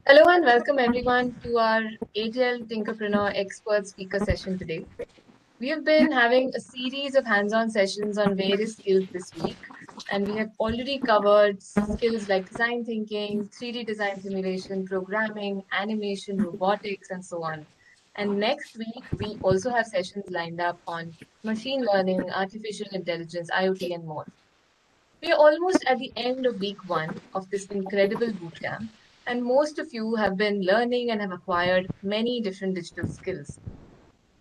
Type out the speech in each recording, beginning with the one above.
Hello and welcome everyone to our ATL Tinkerpreneur Expert Speaker session today. We have been having a series of hands-on sessions on various skills this week, and we have already covered skills like design thinking, 3D design simulation, programming, animation, robotics, and so on. And next week, we also have sessions lined up on machine learning, artificial intelligence, IoT, and more. We are almost at the end of week one of this incredible bootcamp, and most of you have been learning and have acquired many different digital skills.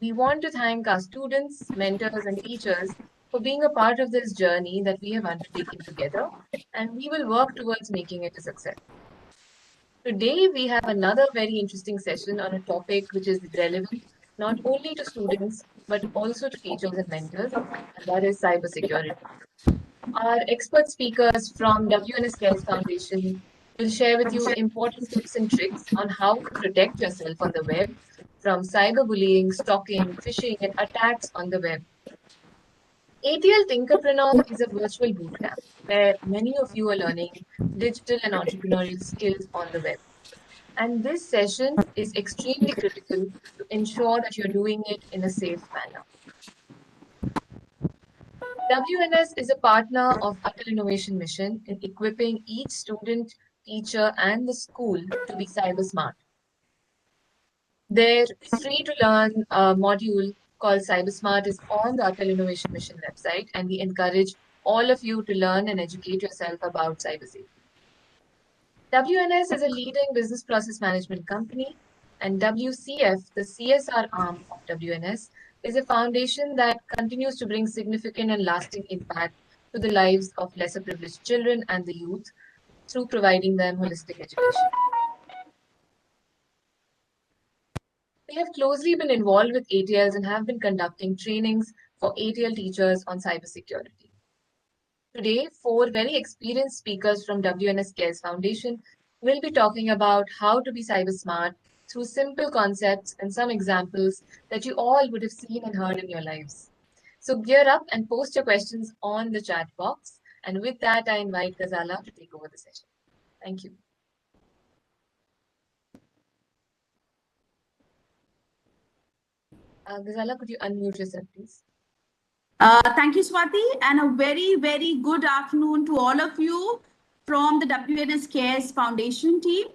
We want to thank our students, mentors, and teachers for being a part of this journey that we have undertaken together, and we will work towards making it a success. Today, we have another very interesting session on a topic which is relevant not only to students but also to teachers and mentors, and that is cybersecurity. Our expert speakers from WNS Cares Foundation will share with you important tips and tricks on how to protect yourself on the web from cyberbullying, stalking, phishing, and attacks on the web. ATL Tinkerpreneur is a virtual bootcamp where many of you are learning digital and entrepreneurial skills on the web. And this session is extremely critical to ensure that you're doing it in a safe manner. WNS is a partner of Atal Innovation Mission in equipping each student, teacher, and the school to be cyber smart. Their free-to-learn module called Cyber Smart is on the Atal Innovation Mission website, and we encourage all of you to learn and educate yourself about cyber safety. WNS is a leading business process management company, and WCF, the CSR arm of WNS, is a foundation that continues to bring significant and lasting impact to the lives of lesser privileged children and the youth through providing them holistic education. We have closely been involved with ATLs and have been conducting trainings for ATL teachers on cybersecurity. Today, four very experienced speakers from WNS Cares Foundation will be talking about how to be cyber smart through simple concepts and some examples that you all would have seen and heard in your lives. So gear up and post your questions on the chat box. And with that, I invite Ghazala to take over the session. Thank you. Ghazala, could you unmute yourself, please? Thank you, Swati, and a very, very good afternoon to all of you from the WNS Cares Foundation team.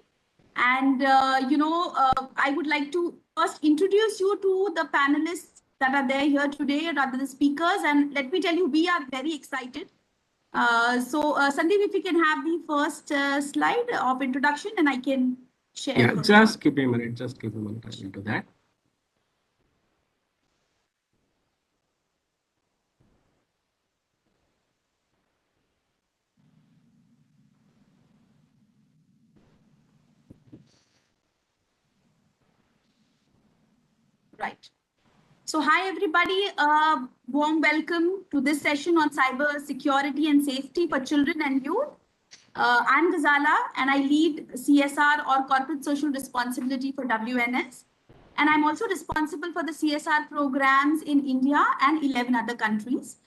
And, I would like to first introduce you to the panelists that are there here today, rather the speakers. And let me tell you, we are very excited. Sandeep, if you can have the first slide of introduction, and I can share. Yeah, just give me a minute. Just give me a minute. I will do that. Right. So hi, everybody. Warm welcome to this session on cyber security and safety for children and youth. I'm Ghazala, and I lead CSR or Corporate Social Responsibility for WNS. And I'm also responsible for the CSR programs in India and 11 other countries.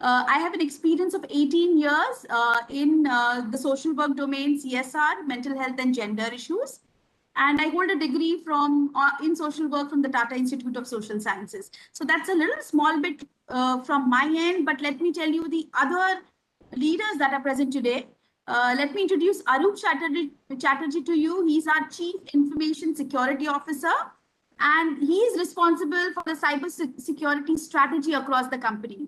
I have an experience of 18 years in the social work domain, CSR, mental health and gender issues. And I hold a degree from in social work from the Tata Institute of Social Sciences. So that's a little small bit from my end, but let me tell you the other leaders that are present today. Let me introduce Arup Chatterjee to you. He's our Chief Information Security Officer, and he is responsible for the cyber security strategy across the company.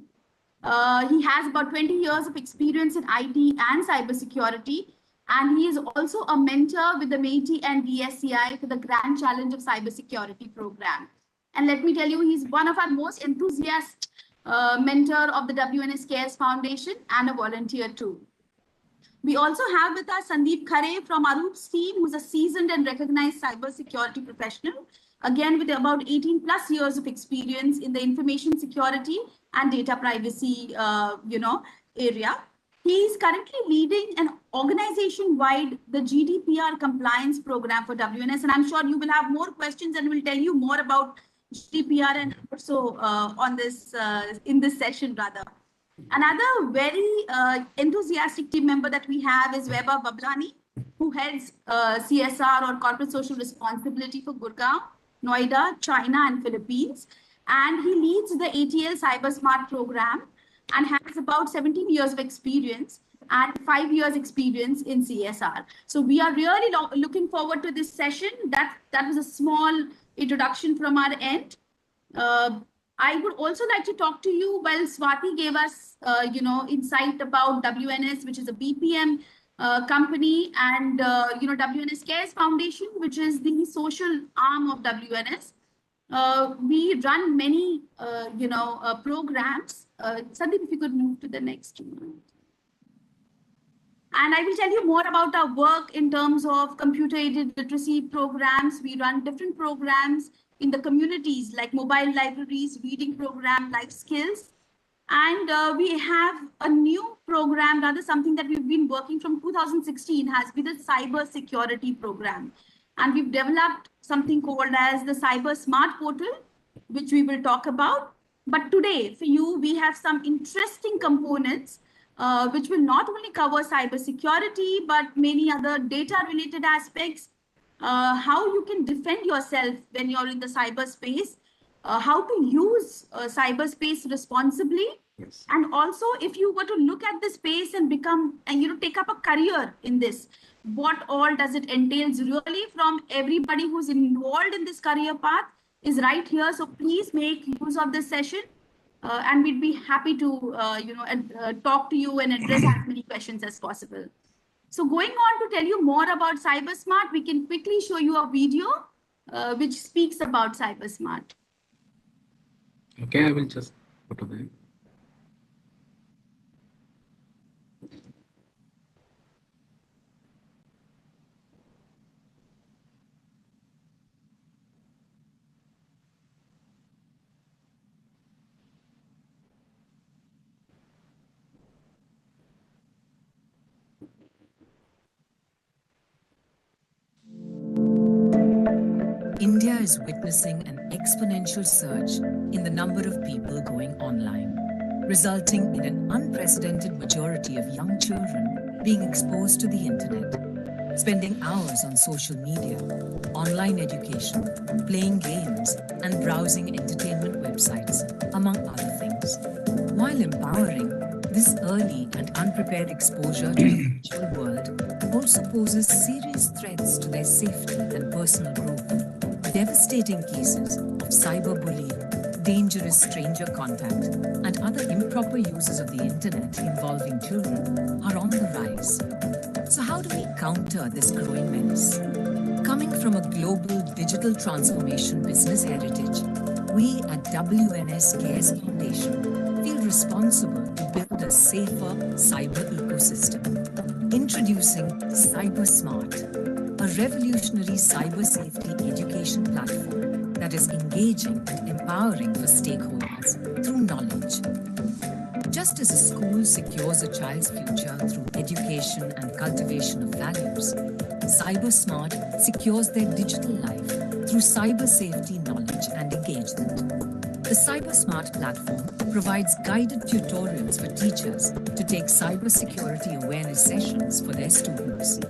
He has about 20 years of experience in IT and cybersecurity. And he is also a mentor with the MeitY and DSCI for the Grand Challenge of Cybersecurity program. And let me tell you, he's one of our most enthusiastic mentor of the WNS Cares Foundation and a volunteer too. We also have with us Sandeep Khare from Arup's team, who's a seasoned and recognized cybersecurity professional, again with about 18 plus years of experience in the information security and data privacy, area. He is currently leading an organization-wide the GDPR compliance program for WNS, and I'm sure you will have more questions and will tell you more about GDPR and also on this in this session rather. Another very enthusiastic team member that we have is Weba Bablani. who heads CSR or corporate social responsibility for Gurgaon, Noida, China, and Philippines. And he leads the ATL Cyber Smart program and has about 17 years of experience and 5 years experience in CSR. So we are really looking forward to this session. That was a small introduction from our end. I would also like to talk to you while Swati gave us, insight about WNS, which is a BPM company, and, WNS Cares Foundation, which is the social arm of WNS. We run many, programs. Sandeep, if you could move to the next one. And I will tell you more about our work in terms of computer-aided literacy programs. We run different programs in the communities like mobile libraries, reading program, life skills. And we have a new program, rather something that we've been working from 2016, has been the cyber security program. And we've developed something called as the Cyber Smart Portal, which we will talk about. But today, for you, we have some interesting components which will not only cover cybersecurity, but many other data-related aspects, how you can defend yourself when you're in the cyberspace, how to use cyberspace responsibly, Yes. and also if you were to look at the space and take up a career in this, what all does it entails really from everybody who's involved in this career path is right here. So please make use of this session. And we'd be happy to, talk to you and address as many questions as possible. So going on to tell you more about CyberSmart, we can quickly show you a video which speaks about CyberSmart. Okay, I will just go to that. India is witnessing an exponential surge in the number of people going online, resulting in an unprecedented majority of young children being exposed to the internet, spending hours on social media, online education, playing games, and browsing entertainment websites, among other things. While empowering, this early and unprepared exposure to the virtual world also poses serious threats to their safety and personal growth. Devastating cases of cyberbullying, dangerous stranger contact, and other improper uses of the internet involving children are on the rise. So how do we counter this growing menace? Coming from a global digital transformation business heritage, we at WNS Cares Foundation feel responsible to build a safer cyber ecosystem. Introducing CyberSmart, a revolutionary cyber safety education platform that is engaging and empowering for stakeholders through knowledge. Just as a school secures a child's future through education and cultivation of values, CyberSmart secures their digital life through cyber safety knowledge and engagement. The CyberSmart platform provides guided tutorials for teachers to take cybersecurity awareness sessions for their students.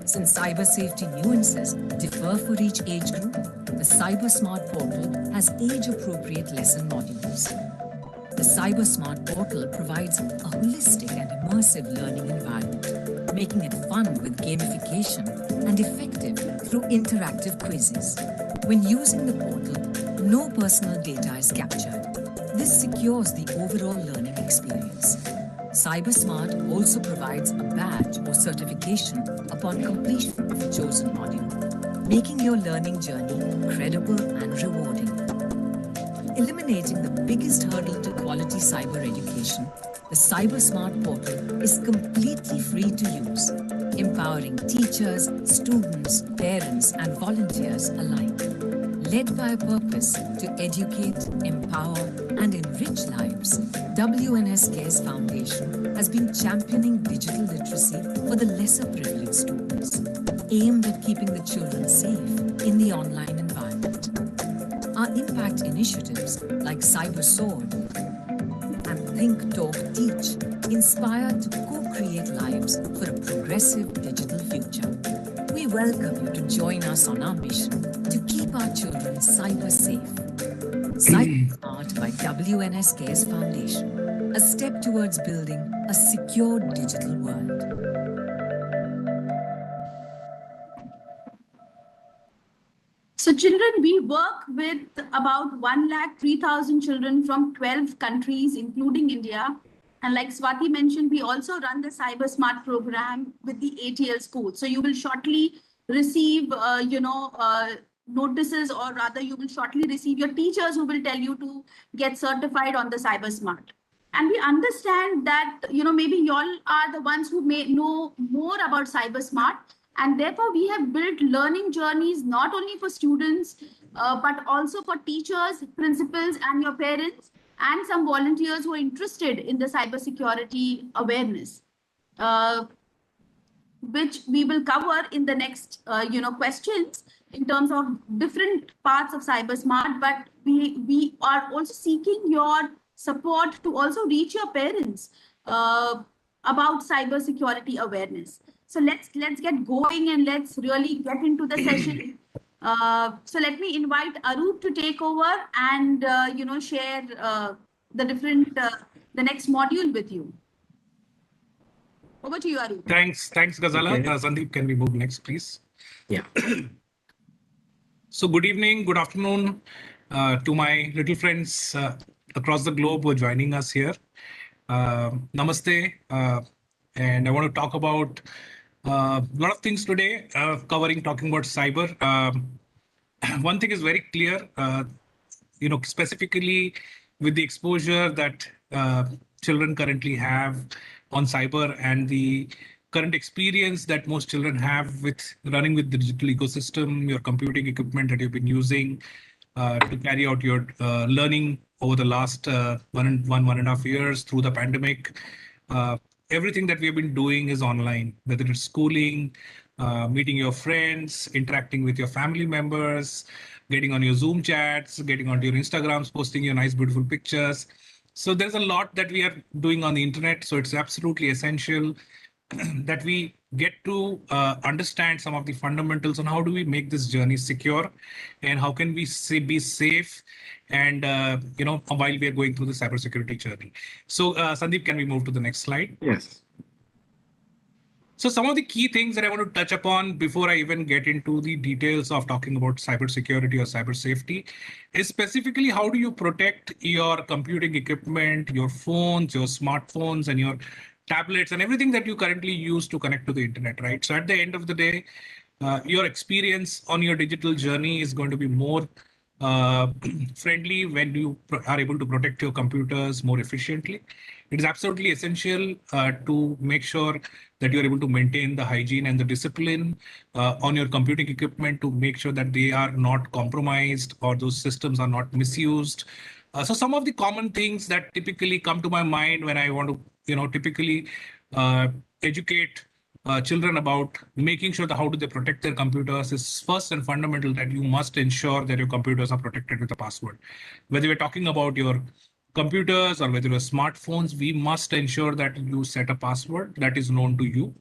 Since cyber safety nuances differ for each age group, the CyberSmart portal has age-appropriate lesson modules. The CyberSmart portal provides a holistic and immersive learning environment, making it fun with gamification and effective through interactive quizzes. When using the portal, no personal data is captured. This secures the overall learning experience. CyberSmart also provides a badge or certification upon completion of a chosen module, making your learning journey credible and rewarding. Eliminating the biggest hurdle to quality cyber education, the CyberSmart portal is completely free to use, empowering teachers, students, parents, and volunteers alike. Led by a purpose to educate, empower, and enrich lives, WNS Cares Foundation has been championing digital literacy for the lesser privileged students, aimed at keeping the children safe in the online environment. Our impact initiatives like CyberSword and Think, Talk, Teach inspire to co-create lives for a progressive digital future. welcome you to join us on our mission to keep our children cyber safe. Cyber Smart by WNSKS Foundation, a step towards building a secure digital world. So children, we work with about 1,03,000 children from 12 countries, including India. And like Swati mentioned, we also run the Cyber Smart program with the ATL school. So you will shortly receive, notices, or rather you will shortly receive your teachers who will tell you to get certified on the Cyber Smart. And we understand that, maybe y'all are the ones who may know more about Cyber Smart. And therefore, we have built learning journeys, not only for students, but also for teachers, principals, and your parents, and some volunteers who are interested in the cybersecurity awareness, which we will cover in the next, questions in terms of different parts of Cyber Smart. But we are also seeking your support to also reach your parents about cybersecurity awareness. So let's get going and let's really get into the session. So let me invite Arup to take over and share the different the next module with you. Over to you, Arup. Thanks, Ghazala. Okay. Sandeep, can we move next, please? Yeah. So good evening, good afternoon to my little friends across the globe who are joining us here. Namaste. And I want to talk about a lot of things today, talking about cyber. One thing is very clear, specifically with the exposure that children currently have on cyber and the current experience that most children have with running with the digital ecosystem, your computing equipment that you've been using to carry out your learning over the last one and a half years through the pandemic. Everything that we have been doing is online, whether it's schooling, meeting your friends, interacting with your family members, getting on your Zoom chats, getting onto your Instagrams, posting your nice, beautiful pictures. So there's a lot that we are doing on the internet. So it's absolutely essential that we get to understand some of the fundamentals on how do we make this journey secure and how can we be safe and while we are going through the cybersecurity journey. So Sandeep, can we move to the next slide? Yes. So some of the key things that I want to touch upon before I even get into the details of talking about cybersecurity or cyber safety is specifically how do you protect your computing equipment, your phones, your smartphones, and your tablets and everything that you currently use to connect to the internet, right? So at the end of the day, your experience on your digital journey is going to be more friendly when you are able to protect your computers more efficiently. It is absolutely essential to make sure that you're able to maintain the hygiene and the discipline on your computing equipment to make sure that they are not compromised or those systems are not misused. So some of the common things that typically come to my mind when I want to, typically educate children about making sure that how do they protect their computers is first and fundamental that you must ensure that your computers are protected with a password. Whether we're talking about your computers or whether your smartphones, we must ensure that you set a password that is known to you,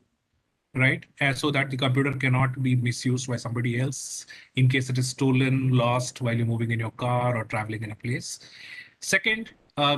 right? And so that the computer cannot be misused by somebody else in case it is stolen, lost while you're moving in your car or traveling in a place. Second,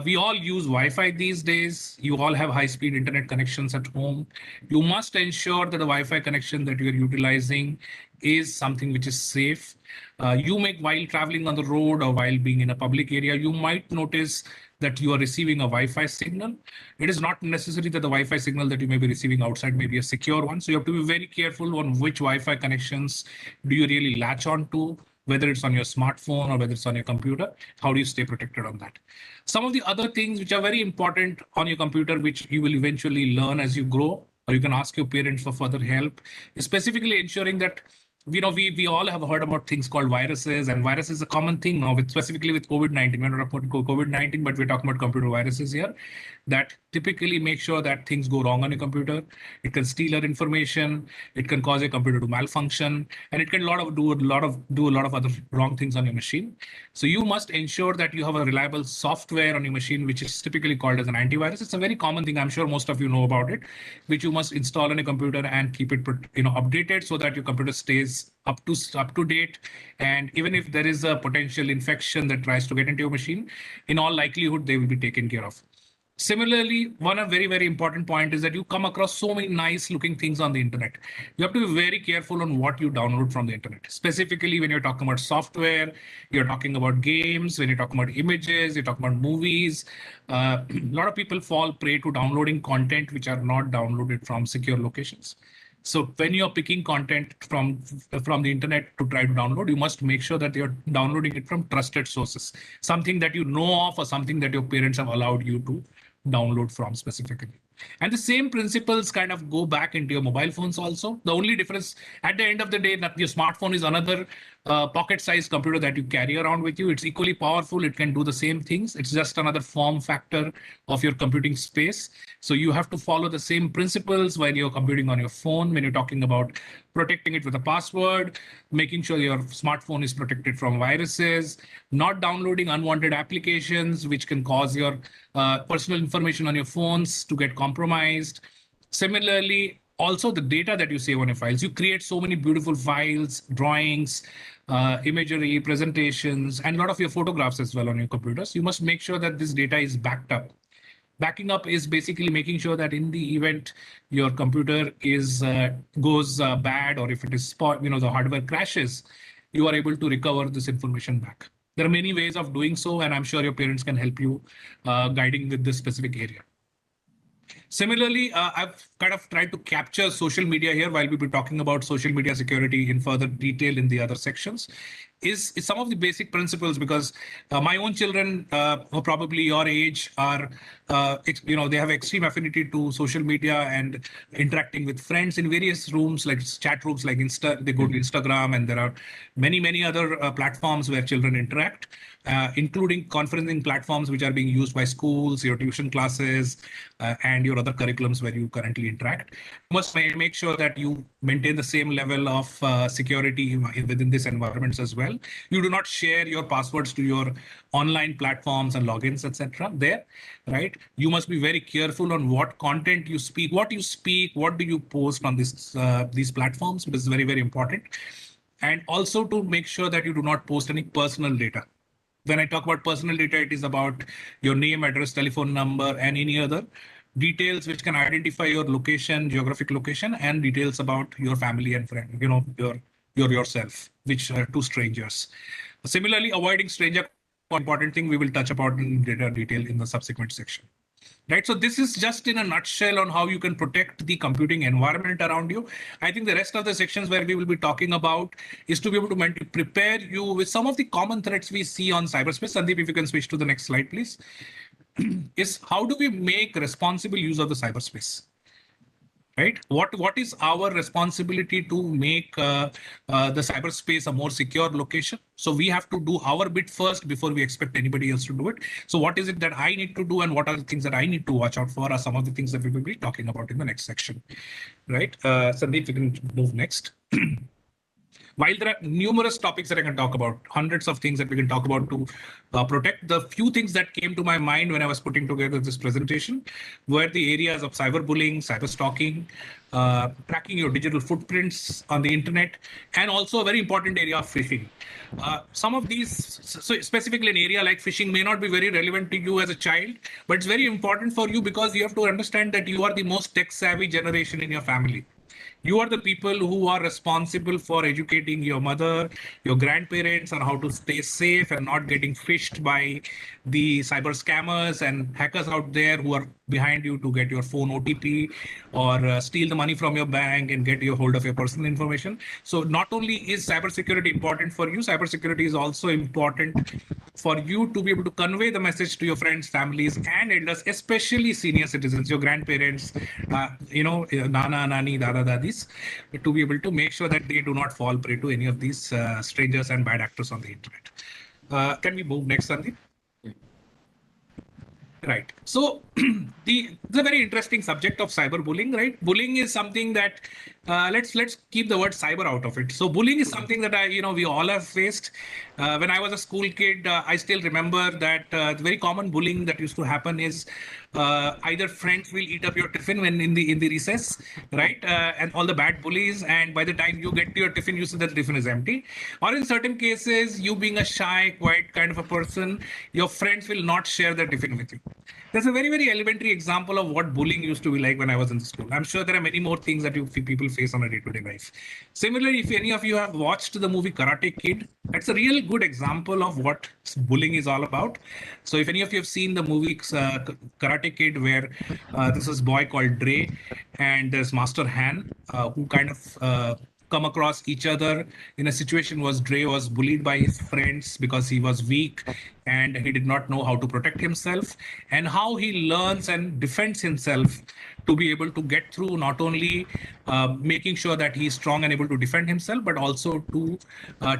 we all use Wi-Fi these days. You all have high-speed internet connections at home. You must ensure that the Wi-Fi connection that you're utilizing is something which is safe. While traveling on the road or while being in a public area, you might notice that you are receiving a Wi-Fi signal. It is not necessary that the Wi-Fi signal that you may be receiving outside may be a secure one. So you have to be very careful on which Wi-Fi connections do you really latch on to, whether it's on your smartphone or whether it's on your computer. How do you stay protected on that? Some of the other things which are very important on your computer, which you will eventually learn as you grow, or you can ask your parents for further help, is specifically ensuring that we all have heard about things called viruses, and virus is a common thing now, specifically with COVID-19. We're not talking about COVID-19, but we're talking about computer viruses here. That typically make sure that things go wrong on your computer. It can steal your information. It can cause your computer to malfunction, and it can do a lot of other wrong things on your machine. So you must ensure that you have a reliable software on your machine, which is typically called as an antivirus. It's a very common thing. I'm sure most of you know about it, which you must install on your computer and keep it, updated so that your computer stays up to date. And even if there is a potential infection that tries to get into your machine, in all likelihood, they will be taken care of. Similarly, one very, very important point is that you come across so many nice looking things on the internet. You have to be very careful on what you download from the internet. Specifically, when you're talking about software, you're talking about games, when you're talking about images, you're talking about movies. A lot of people fall prey to downloading content which are not downloaded from secure locations. So when you're picking content from the internet to try to download, you must make sure that you're downloading it from trusted sources, something that you know of or something that your parents have allowed you to download from specifically. And the same principles kind of go back into your mobile phones also. The only difference at the end of the day, that your smartphone is another pocket-sized computer that you carry around with you. It's equally powerful. It can do the same things. It's just another form factor of your computing space. So you have to follow the same principles while you're computing on your phone, when you're talking about protecting it with a password, making sure your smartphone is protected from viruses, not downloading unwanted applications, which can cause your personal information on your phones to get compromised. Similarly, also the data that you save on your files. You create so many beautiful files, drawings, imagery, presentations, and a lot of your photographs as well on your computers. You must make sure that this data is backed up. Backing up is basically making sure that in the event your computer goes bad, or if it is the hardware crashes, you are able to recover this information back. There are many ways of doing so, and I'm sure your parents can help you guiding with this specific area. Similarly, I've kind of tried to capture social media here while we'll be talking about social media security in further detail in the other sections. Is some of the basic principles, because my own children, who are probably your age, are, they have extreme affinity to social media and interacting with friends in various rooms, like chat rooms, like they go to Instagram, and there are many other platforms where children interact, including conferencing platforms which are being used by schools, your tuition classes, and your other curriculums where you currently interact. You must make sure that you maintain the same level of security within this environments as well. You do not share your passwords to your online platforms and logins, etc. there, right? You must be very careful on what content you speak, what do you post on these platforms, because it's very, very important. And also to make sure that you do not post any personal data. When I talk about personal data, it is about your name, address, telephone number, and any other details which can identify your location, geographic location, and details about your family and friend, yourself, which are two strangers. Similarly, avoiding stranger, important thing we will touch upon in greater detail in the subsequent section. Right, so this is just in a nutshell on how you can protect the computing environment around you. I think the rest of the sections where we will be talking about is to be able to prepare you with some of the common threats we see on cyberspace. Sandeep, if you can switch to the next slide, please. Is how do we make responsible use of the cyberspace? Right? What is our responsibility to make the cyberspace a more secure location? So we have to do our bit first before we expect anybody else to do it. So what is it that I need to do, and what are the things that I need to watch out for are some of the things that we will be talking about in the next section. Right? Sandeep, we can move next. While there are numerous topics that I can talk about, hundreds of things that we can talk about to protect, the few things that came to my mind when I was putting together this presentation were the areas of cyberbullying, cyber stalking, tracking your digital footprints on the internet, and also a very important area of phishing. Some of these, so specifically an area like phishing may not be very relevant to you as a child, but it's very important for you because you have to understand that you are the most tech-savvy generation in your family. You are the people who are responsible for educating your mother, your grandparents on how to stay safe and not getting phished by the cyber scammers and hackers out there who are behind you to get your phone OTP or steal the money from your bank and get your hold of your personal information. So not only is cybersecurity important for you, cybersecurity is also important for you to be able to convey the message to your friends, families, and elders, especially senior citizens, your grandparents, nana, nani, dada, dadis, to be able to make sure that they do not fall prey to any of these strangers and bad actors on the internet. Can we move next, Sandeep? Right. So it's a very interesting subject of cyberbullying, right? Bullying is something that let's keep the word cyber out of it. So bullying is something that we all have faced. When I was a school kid, I still remember that the very common bullying that used to happen is either friends will eat up your tiffin when in the recess, right? And all the bad bullies, and by the time you get to your tiffin, you see that the tiffin is empty. Or in certain cases, you being a shy, quiet kind of a person, your friends will not share their tiffin with you. That's a very, very elementary example of what bullying used to be like when I was in school. I'm sure there are many more things that people face on a day-to-day life. Similarly, if any of you have watched the movie Karate Kid, that's a real good example of what bullying is all about. So if any of you have seen the movie Karate Kid, where this is boy called Dre and there's Master Han, who kind of come across each other in a situation was Dre was bullied by his friends because he was weak and he did not know how to protect himself, and how he learns and defends himself to be able to get through, not only making sure that he's strong and able to defend himself, but also to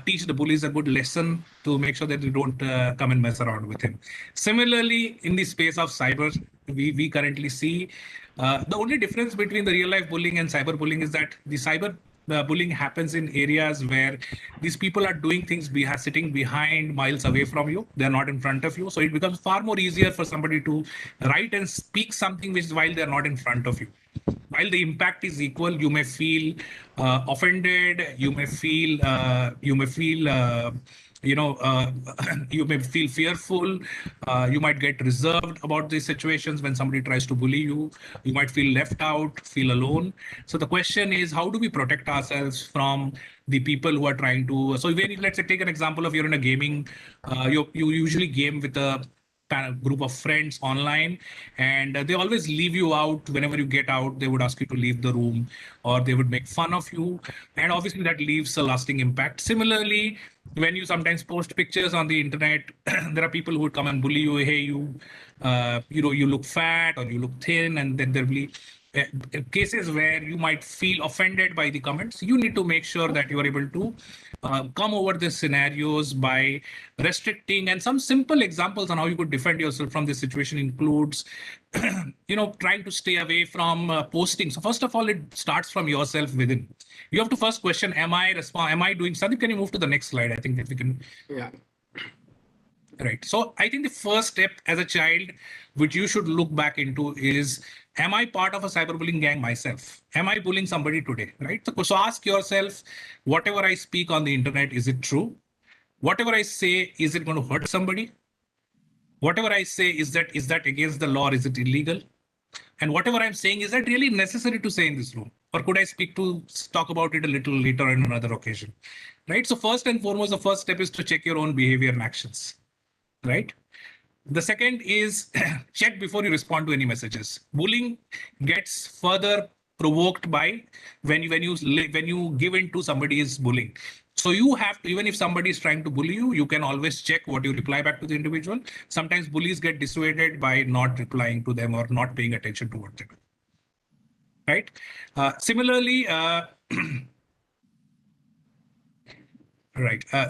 teach the bullies a good lesson to make sure that they don't come and mess around with him. Similarly, in the space of cyber, we currently see the only difference between the real life bullying and cyber bullying is that the cyber bullying happens in areas where these people are doing things sitting behind, miles away from you. They're not in front of you. So it becomes far more easier for somebody to write and speak something which while they're not in front of you. While the impact is equal, you may feel offended. You may feel you may feel fearful. You might get reserved about these situations when somebody tries to bully you. You might feel left out, feel alone. So the question is, how do we protect ourselves from the people who are trying to? So let's say, take an example of you're in a gaming, you usually game with a kind of group of friends online, and they always leave you out. Whenever you get out, they would ask you to leave the room, or they would make fun of you, and obviously that leaves a lasting impact. Similarly, when you sometimes post pictures on the internet, there are people who would come and bully you. Hey, you look fat, or you look thin, and then there'll be cases where you might feel offended by the comments. You need to make sure that you are able to come over these scenarios by restricting. And some simple examples on how you could defend yourself from this situation includes trying to stay away from posting. So first of all, it starts from yourself within. You have to first question, am I doing something? Can you move to the next slide? I think that we can. Yeah. Right. So I think the first step as a child, which you should look back into, is, am I part of a cyberbullying gang myself? Am I bullying somebody today? Right. So ask yourself, whatever I speak on the internet, is it true? Whatever I say, is it going to hurt somebody? Whatever I say, is that against the law? Is it illegal? And whatever I'm saying, is that really necessary to say in this room? Or could I talk about it a little later on another occasion? Right. So first and foremost, the first step is to check your own behavior and actions. Right. The second is check before you respond to any messages. Bullying gets further provoked by when you give in to somebody's bullying. So you have to, even if somebody is trying to bully you, you can always check what you reply back to the individual. Sometimes bullies get dissuaded by not replying to them or not paying attention to what they do. Right.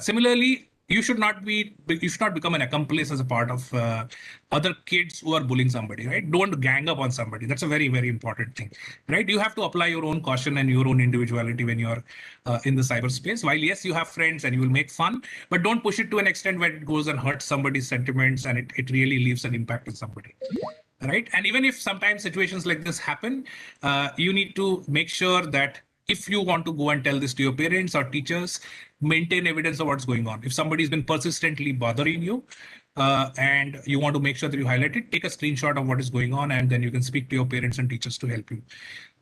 Similarly, you should not become an accomplice as a part of other kids who are bullying somebody, right? Don't gang up on somebody. That's a very, very important thing, right? You have to apply your own caution and your own individuality when you're in the cyberspace. While yes, you have friends and you will make fun, but don't push it to an extent where it goes and hurts somebody's sentiments and it really leaves an impact on somebody. Right. And even if sometimes situations like this happen, you need to make sure that if you want to go and tell this to your parents or teachers, maintain evidence of what's going on. If somebody's been persistently bothering you and you want to make sure that you highlight it, take a screenshot of what is going on, and then you can speak to your parents and teachers to help you.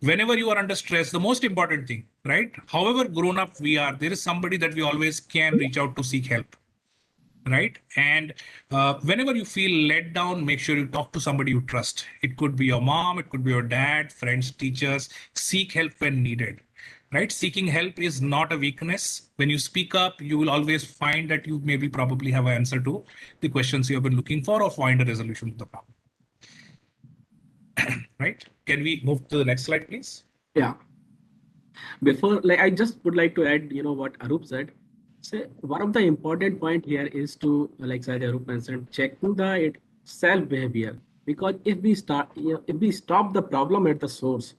Whenever you are under stress, the most important thing, right? However grown up we are, there is somebody that we always can reach out to seek help. Right. And whenever you feel let down, make sure you talk to somebody you trust. It could be your mom, it could be your dad, friends, teachers. Seek help when needed. Right. Seeking help is not a weakness. When you speak up, you will always find that you probably have an answer to the questions you have been looking for, or find a resolution to the problem. Right. Can we move to the next slide, please? Yeah. Before, I just would like to add, what Arup said. So one of the important point here is to, like Arup mentioned, checking the self behavior. Because if we stop the problem at the source,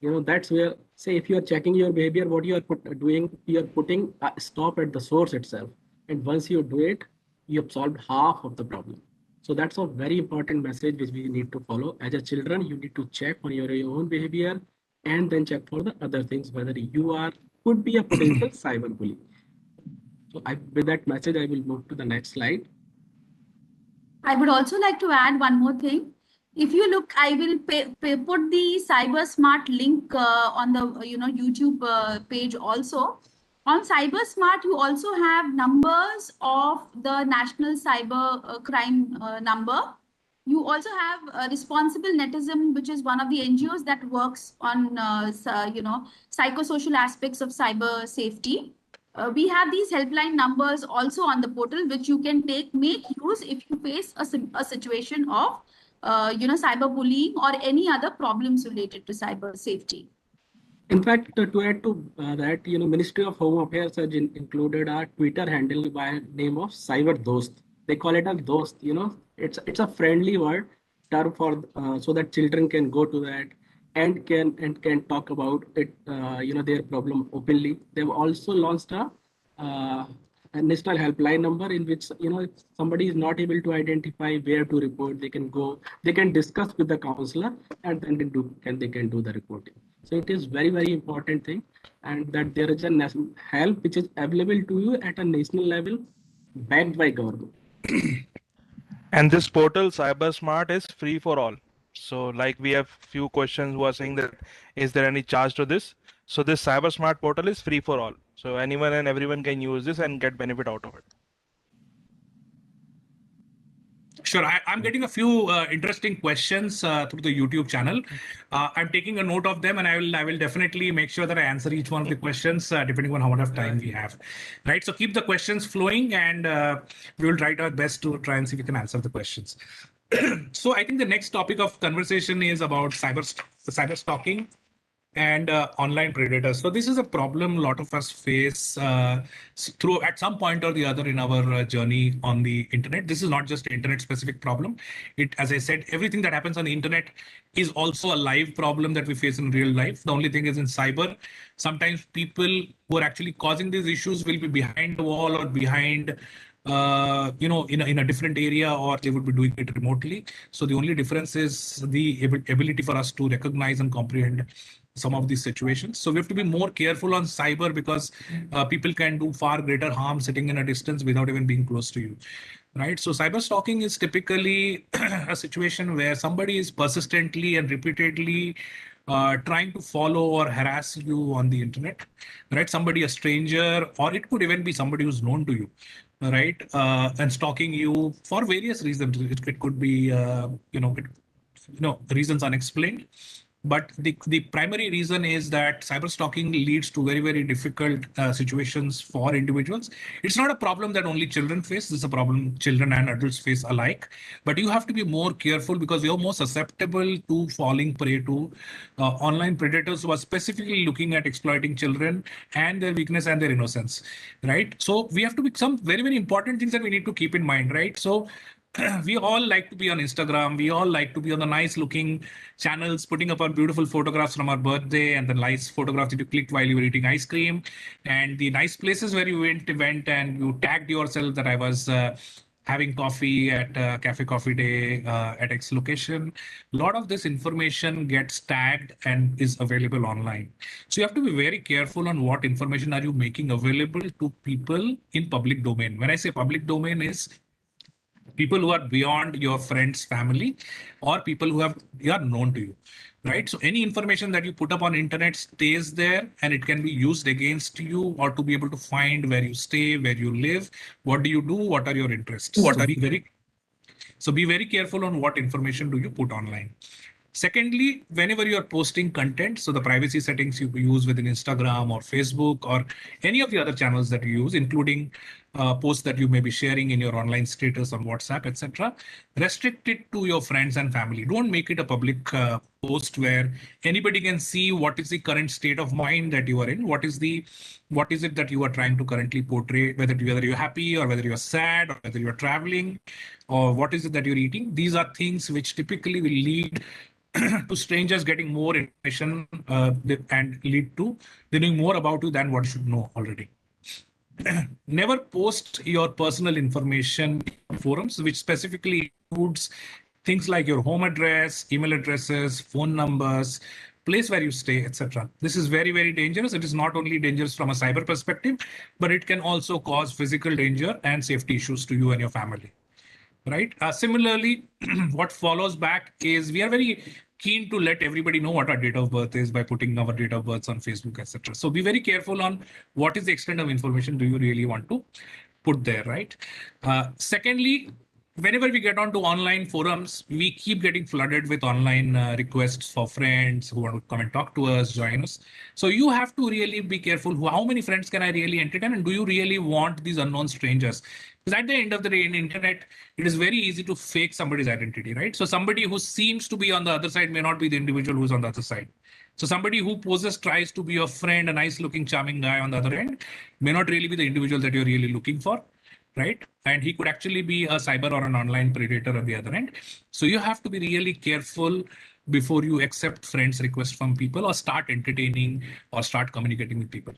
that's where, say, if you are checking your behavior, what you are doing, you are putting a stop at the source itself. And once you do it, you have solved half of the problem. So that's a very important message which we need to follow. As a children, you need to check on your own behavior and then check for the other things, whether could be a potential cyberbully. So with that message, I will move to the next slide. I would also like to add one more thing. If you look, I will put the Cyber Smart link on the YouTube page also. On Cyber Smart, you also have numbers of the National Cyber Crime number. You also have Responsible Netism, which is one of the NGOs that works on psychosocial aspects of cyber safety. We have these helpline numbers also on the portal, which you can make use if you face a situation of cyberbullying or any other problems related to cyber safety. In fact, to add to that, Ministry of Home Affairs has included a Twitter handle by name of Cyber Dost. They call it a Dost. It's a friendly word term for so that children can go to that and can talk about it, their problem openly. They've also launched a national helpline number in which, if somebody is not able to identify where to report, they can discuss with the counselor and then they can do the reporting. So it is very, very important thing, and that there is a national help which is available to you at a national level, backed by government. And this portal Cyber Smart is free for all. So like we have few questions who are saying that, is there any charge to this? So this Cyber Smart portal is free for all. So anyone and everyone can use this and get benefit out of it. Sure, I'm getting a few interesting questions through the YouTube channel. I'm taking a note of them, and I will definitely make sure that I answer each one of the questions depending on how much time we have. Right, so keep the questions flowing, and we will try our best to try and see if we can answer the questions. So I think the next topic of conversation is about cyber stalking and online predators. So this is a problem a lot of us face through at some point or the other in our journey on the internet. This is not just an internet specific problem. As I said, everything that happens on the internet is also a live problem that we face in real life. The only thing is in cyber, sometimes people who are actually causing these issues will be behind the wall or behind in a different area, or they would be doing it remotely. So the only difference is the ability for us to recognize and comprehend some of these situations. So we have to be more careful on cyber, because people can do far greater harm sitting in a distance without even being close to you. Right. So cyber stalking is typically a situation where somebody is persistently and repeatedly trying to follow or harass you on the internet, right? Somebody, a stranger, or it could even be somebody who's known to you, right? And stalking you for various reasons. It could be, reasons unexplained. But the primary reason is that cyber stalking leads to very, very difficult situations for individuals. It's not a problem that only children face. It's a problem children and adults face alike. But you have to be more careful, because you're more susceptible to falling prey to online predators who are specifically looking at exploiting children and their weakness and their innocence, right? So we have to be some very, very important things that we need to keep in mind, right? So we all like to be on Instagram. We all like to be on the nice looking channels, putting up our beautiful photographs from our birthday and the nice photographs that you clicked while you were eating ice cream, and the nice places where you went and you tagged yourself that I was having coffee at Cafe Coffee Day at X location. A lot of this information gets tagged and is available online. So you have to be very careful on what information are you making available to people in public domain. When I say public domain, is people who are beyond your friends, family, or people who are known to you, right? So any information that you put up on internet stays there, and it can be used against you, or to be able to find where you stay, where you live, what do you do, what are your interests. So be very careful on what information do you put online. Secondly, whenever you are posting content, so the privacy settings you use within Instagram or Facebook or any of the other channels that you use, including posts that you may be sharing in your online status on WhatsApp, etc. Restrict it to your friends and family. Don't make it a public post where anybody can see what is the current state of mind that you are in. What is it that you are trying to currently portray, whether you're happy or whether you're sad or whether you're traveling or what is it that you're eating. These are things which typically will lead to strangers getting more information and lead to they knowing more about you than what you should know already. Never post your personal information in forums, which specifically includes things like your home address, email addresses, phone numbers, place where you stay, etc. This is very, very dangerous. It is not only dangerous from a cyber perspective, but it can also cause physical danger and safety issues to you and your family. Right. Similarly, what follows back is we are very keen to let everybody know what our date of birth is by putting our date of birth on Facebook, etc. So be very careful on what is the extent of information do you really want to put there, right? Secondly, whenever we get onto online forums, we keep getting flooded with online requests for friends who want to come and talk to us, join us. So you have to really be careful. How many friends can I really entertain? And do you really want these unknown strangers? Because at the end of the day, in the internet, it is very easy to fake somebody's identity, right? So somebody who seems to be on the other side may not be the individual who's on the other side. So somebody who tries to be your friend, a nice looking, charming guy on the other end, may not really be the individual that you're really looking for, right? And he could actually be a cyber or an online predator on the other end. So you have to be really careful before you accept friends requests from people or start entertaining or start communicating with people.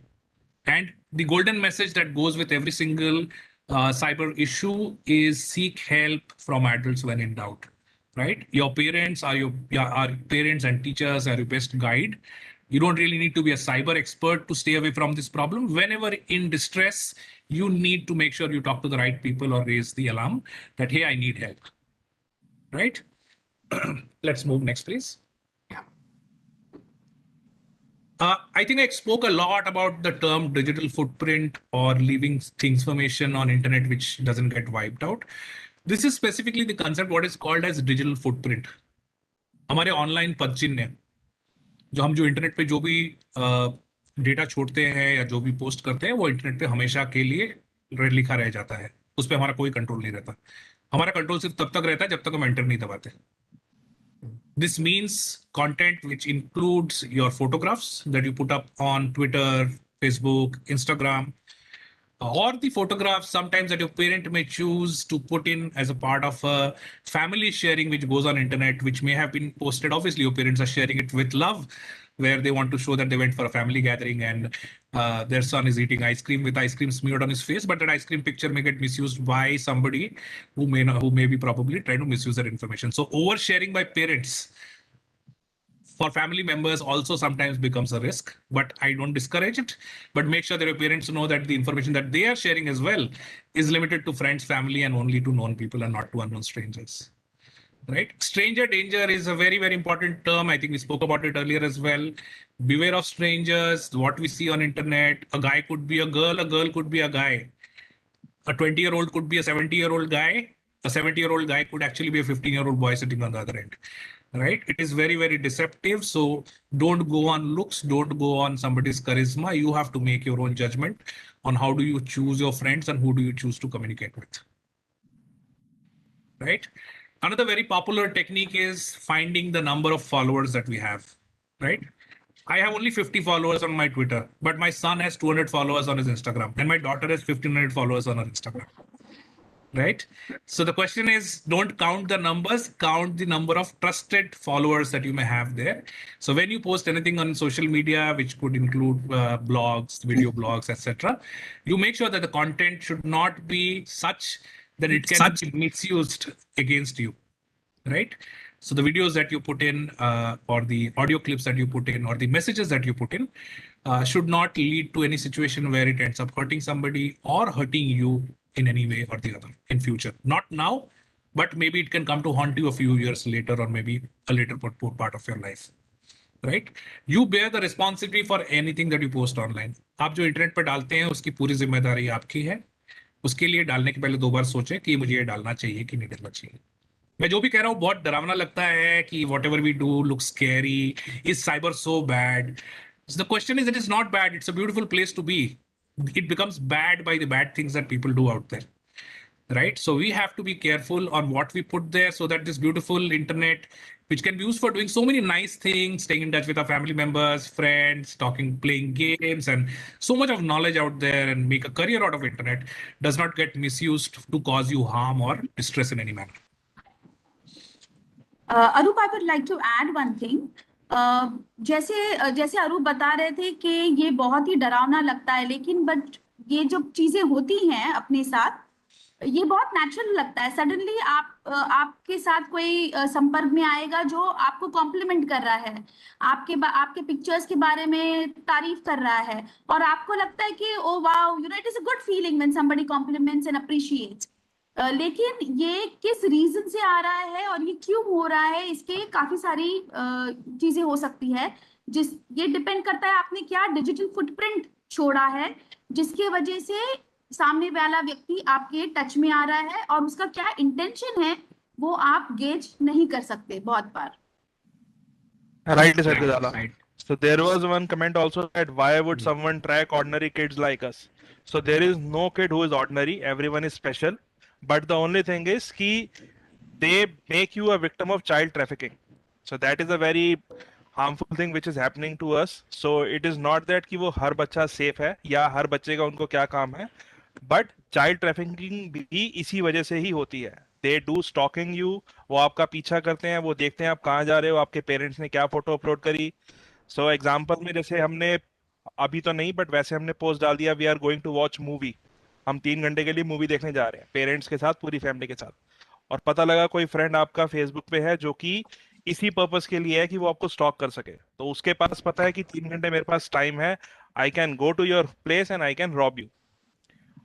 And the golden message that goes with every single cyber issue is seek help from adults when in doubt, right? Your parents are parents and teachers are your best guide. You don't really need to be a cyber expert to stay away from this problem. Whenever in distress, you need to make sure you talk to the right people or raise the alarm that, hey, I need help, right? Let's move next, please. I think I spoke a lot about the term digital footprint or leaving information on internet which doesn't get wiped out. This is specifically the concept what is called as digital footprint. हमारे online पदचिह्न जो internet पे जो भी data छोड़ते हैं या जो भी पोस्ट करते हैं वो इंटरनेट पे हमेशा के लिए लिखा रह जाता है, उस पर हमारा कोई कंट्रोल नहीं रहता. हमारा कंट्रोल सिर्फ तब तक रहता है जब तक हम एंटर नहीं दबाते. This means content which includes your photographs that you put up on Twitter, Facebook, Instagram, or the photographs sometimes that your parent may choose to put in as a part of a family sharing which goes on internet, which may have been posted. Obviously, your parents are sharing it with love, where they want to show that they went for a family gathering and their son is eating ice cream with ice cream smeared on his face, but that ice cream picture may get misused by somebody who may be probably trying to misuse that information. So oversharing by parents for family members also sometimes becomes a risk, but I don't discourage it. But make sure that your parents know that the information that they are sharing as well is limited to friends, family, and only to known people and not to unknown strangers. Right? Stranger danger is a very, very important term. I think we spoke about it earlier as well. Beware of strangers, what we see on internet. A guy could be a girl could be a guy. A 20-year-old could be a 70-year-old guy. A 70-year-old guy could actually be a 15-year-old boy sitting on the other end. Right? It is very, very deceptive. So don't go on looks, don't go on somebody's charisma. You have to make your own judgment on how do you choose your friends and who do you choose to communicate with. Right? Another very popular technique is finding the number of followers that we have, right? I have only 50 followers on my Twitter, but my son has 200 followers on his Instagram and my daughter has 1,500 followers on her Instagram, right? So the question is, don't count the numbers, count the number of trusted followers that you may have there. So when you post anything on social media, which could include blogs, video blogs, etc., you make sure that the content should not be such that it can be misused against you, right? So the videos that you put in or the audio clips that you put in or the messages that you put in should not lead to any situation where it ends up hurting somebody or hurting you in any way or the other in future. Not now, but maybe it can come to haunt you a few years later or maybe a later part of your life, right? You bear the responsibility for anything that you post online. आप जो internet पर डालते हैं उसकी पूरी जिम्मेदारी आपकी है. उसके लिए डालने के पहले 2 बार सोचें कि मुझे ये डालना चाहिए कि नहीं डालना चाहिए. मैं जो भी कह रहा हूँ बहुत डरावना लगता है कि whatever we do looks scary, is cyber so bad? So the question is, it is not bad. It's a beautiful place to be. it becomes bad by the bad things that people do out there. Right? So we have to be careful on what we put there so that this beautiful internet, which can be used for doing so many nice things, staying in touch with our family members, friends, talking, playing games, and so much of knowledge out there and make a career out of internet, does not get misused to cause you harm or distress in any manner. Arup, I would like to add one thing. जैसे अरूप बता रहे थे कि ये बहुत ही डरावना लगता है, लेकिन बट ये जो चीजें होती हैं अपने साथ, ये बहुत नेचुरल लगता है. सडनली आपके साथ कोई संपर्क में आएगा जो आपको कॉम्प्लीमेंट कर रहा है, आपके पिक्चर्स के बारे में तारीफ कर रहा है, और आपको लगता है कि oh wow, you know, it is a good feeling when somebody compliments and appreciates. लेकिन ये किस रीजन से आ रहा है और ये क्यों हो रहा है, इसके काफी सारी चीजें हो सकती है. ये डिपेंड करता है आपने क्या डिजिटल फुटप्रिंट छोड़ा है, जिसके वजह से सामने वाला व्यक्ति आपके टच में आ रहा है, और उसका क्या इंटेंशन है वो आप गेज नहीं कर सकते बहुत बार. Right, Gazala. So there was one comment also that why would someone track ordinary kids like us? So there is no kid who is ordinary. Everyone is special. But the only thing is कि they make you a victim of child trafficking. So that is a very harmful thing which is happening to us. So it is not that कि वो हर बच्चा safe है या हर बच्चे का उनको क्या काम है. But child trafficking भी इसी वजह से ही होती है. They do stalking you. वो आपका पीछा करते हैं, वो देखते हैं आप कहाँ जा रहे हो, आपके पेरेंट्स ने क्या फोटो अपलोड करी. सो एग्जाम्पल में जैसे हमने अभी तो नहीं बट वैसे हमने पोस्ट डाल दिया we are going to watch movie. हम 3 घंटे के लिए मूवी देखने जा रहे हैं पेरेंट्स के साथ, पूरी फैमिली के साथ, और पता लगा कोई फ्रेंड आपका फेसबुक पे है जो कि इसी पर्पस के लिए है कि वो आपको स्टॉक कर सके. तो उसके पास पता है कि 3 घंटे मेरे पास टाइम है, I can go to your place and I can rob you.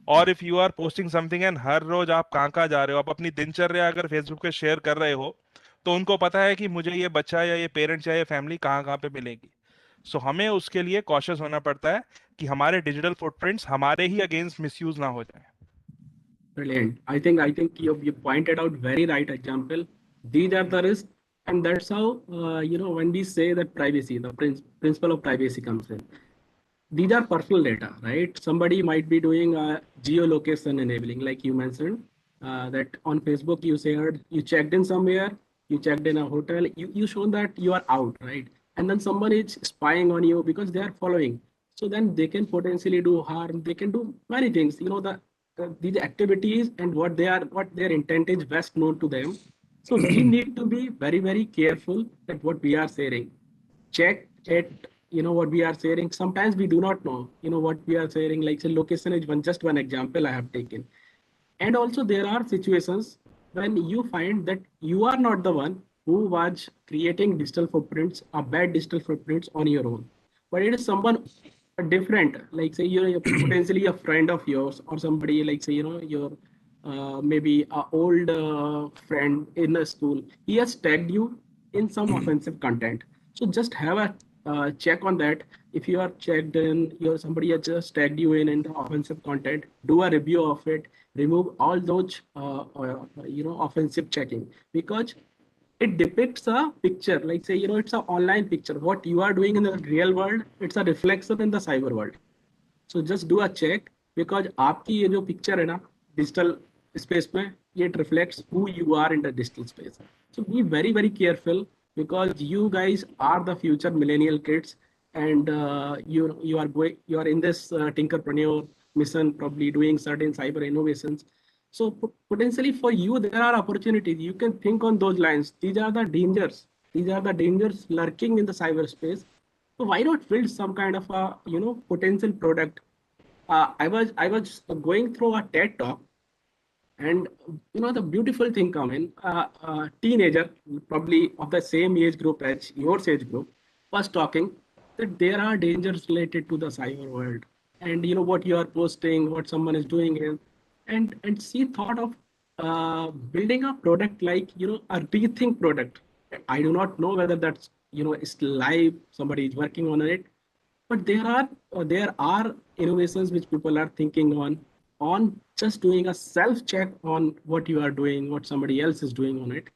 और if you are posting something and हर रोज आप कहाँ जा रहे हो, आप अपनी दिनचर्या अगर फेसबुक पे शेयर कर रहे हो, तो उनको पता है कि मुझे ये बच्चा या ये पेरेंट्स या ये फैमिली कहाँ पे मिलेगी. सो हमें उसके लिए कॉशियस होना पड़ता है कि हमारे डिजिटल फुटप्रिंट्स हमारे ही अगेंस्ट मिसयूज ना हो जाए. Brilliant. I think you pointed out very right example. These are the risks, and that's how when we say that privacy, the principle of privacy comes in. These are personal data, right? Somebody might be doing a geolocation enabling, like you mentioned, that on Facebook you shared, you checked in somewhere, you checked in a hotel, you shown that you are out, right? And then somebody is spying on you because they are following. So then they can potentially do harm. They can do many things. These activities and what their intent is best known to them. So we need to be very, very careful at what we are sharing. Check it. What we are sharing. Sometimes we do not know, what we are sharing. Like say location is just one example I have taken. And also there are situations when you find that you are not the one who was creating digital footprints, bad digital footprints on your own, but it is someone different. Like say you're potentially a friend of yours, or somebody like say your maybe an old friend in a school. He has tagged you in some offensive content. So just have a check on that. If you are checked in, somebody has just tagged you in the offensive content, do a review of it, remove all those offensive checking, because it depicts a picture. Like say it's an online picture. What you are doing in the real world, it's a reflection in the cyber world. So just do a check, because आपकी ये जो picture है ना digital space में, it reflects who you are in the digital space. So be very, very careful, because you guys are the future millennial kids, and you are in this Tinkerpreneur mission, probably doing certain cyber innovations. So potentially for you, there are opportunities. You can think on those lines. These are the dangers. These are the dangers lurking in the cyberspace. So why not build some kind of a potential product? I was going through a TED talk, and the beautiful thing come in. A teenager, probably of the same age group as your age group, was talking that there are dangers related to the cyber world, and what you are posting, what someone is doing here. And she thought of building a product like a rethink product. I do not know whether that's it's live, somebody is working on it, but there are innovations which people are thinking on just doing a self check on what you are doing, what somebody else is doing on it.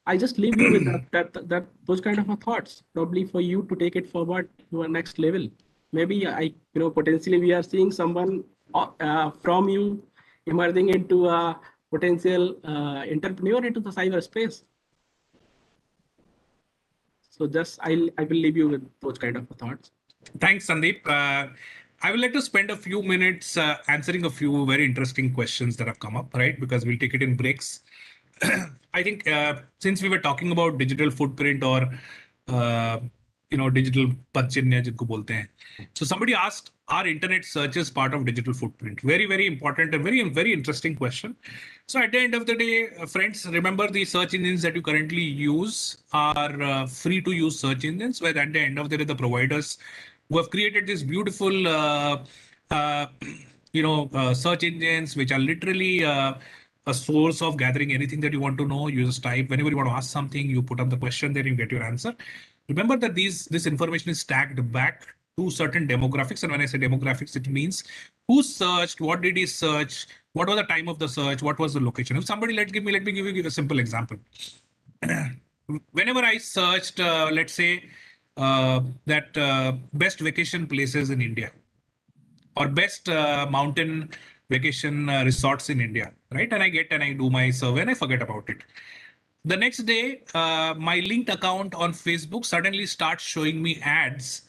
I just leave you with that those kind of thoughts, probably for you to take it forward to a next level. maybe potentially we are seeing someone from you emerging into a potential entrepreneur into the cyberspace. So just I will leave you with those kind of thoughts. Thanks, Sandeep. I would like to spend a few minutes answering a few very interesting questions that have come up, right? Because we'll take it in breaks. I think since we were talking about digital footprint or digital panchanya जिनको बोलते हैं. So somebody asked, are internet searches part of digital footprint? Very, very important and very, very interesting question. So at the end of the day, friends, remember the search engines that you currently use are free to use search engines, where at the end of the day, the providers who have created this beautiful search engines, which are literally a source of gathering anything that you want to know. You just type whenever you want to ask something, you put up the question there, you get your answer. Remember that this information is tagged back to certain demographics, and when I say demographics, it means who searched, what did he search, what was the time of the search, what was the location. If somebody let me give you a simple example. Whenever I searched, let's say best vacation places in India, or best mountain vacation resorts in India, right? And I do my survey and I forget about it. The next day, my linked account on Facebook suddenly starts showing me ads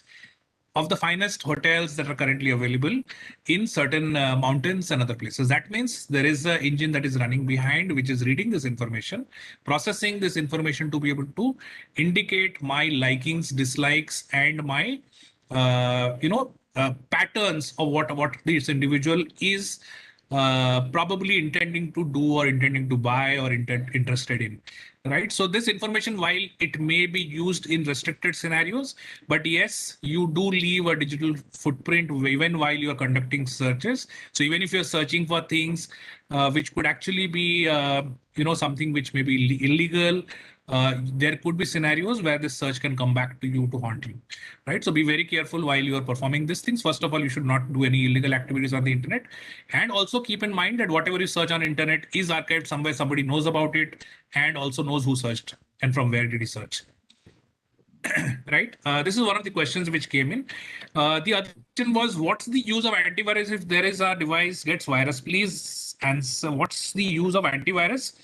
of the finest hotels that are currently available in certain mountains and other places. That means there is an engine that is running behind, which is reading this information, processing this information to be able to indicate my likings, dislikes, and my patterns of what this individual is probably intending to do or intending to buy or interested in, right? So this information, while it may be used in restricted scenarios, but yes, you do leave a digital footprint even while you're conducting searches. So even if you're searching for things which could actually be something which may be illegal, there could be scenarios where this search can come back to you to haunt you, right? So be very careful while you are performing these things. First of all, you should not do any illegal activities on the internet, and also keep in mind that whatever you search on internet is archived somewhere. Somebody knows about it and also knows who searched and from where did he search. Right? This is one of the questions which came in. The other question was, what's the use of antivirus if there is a device gets virus? Please answer, what's the use of antivirus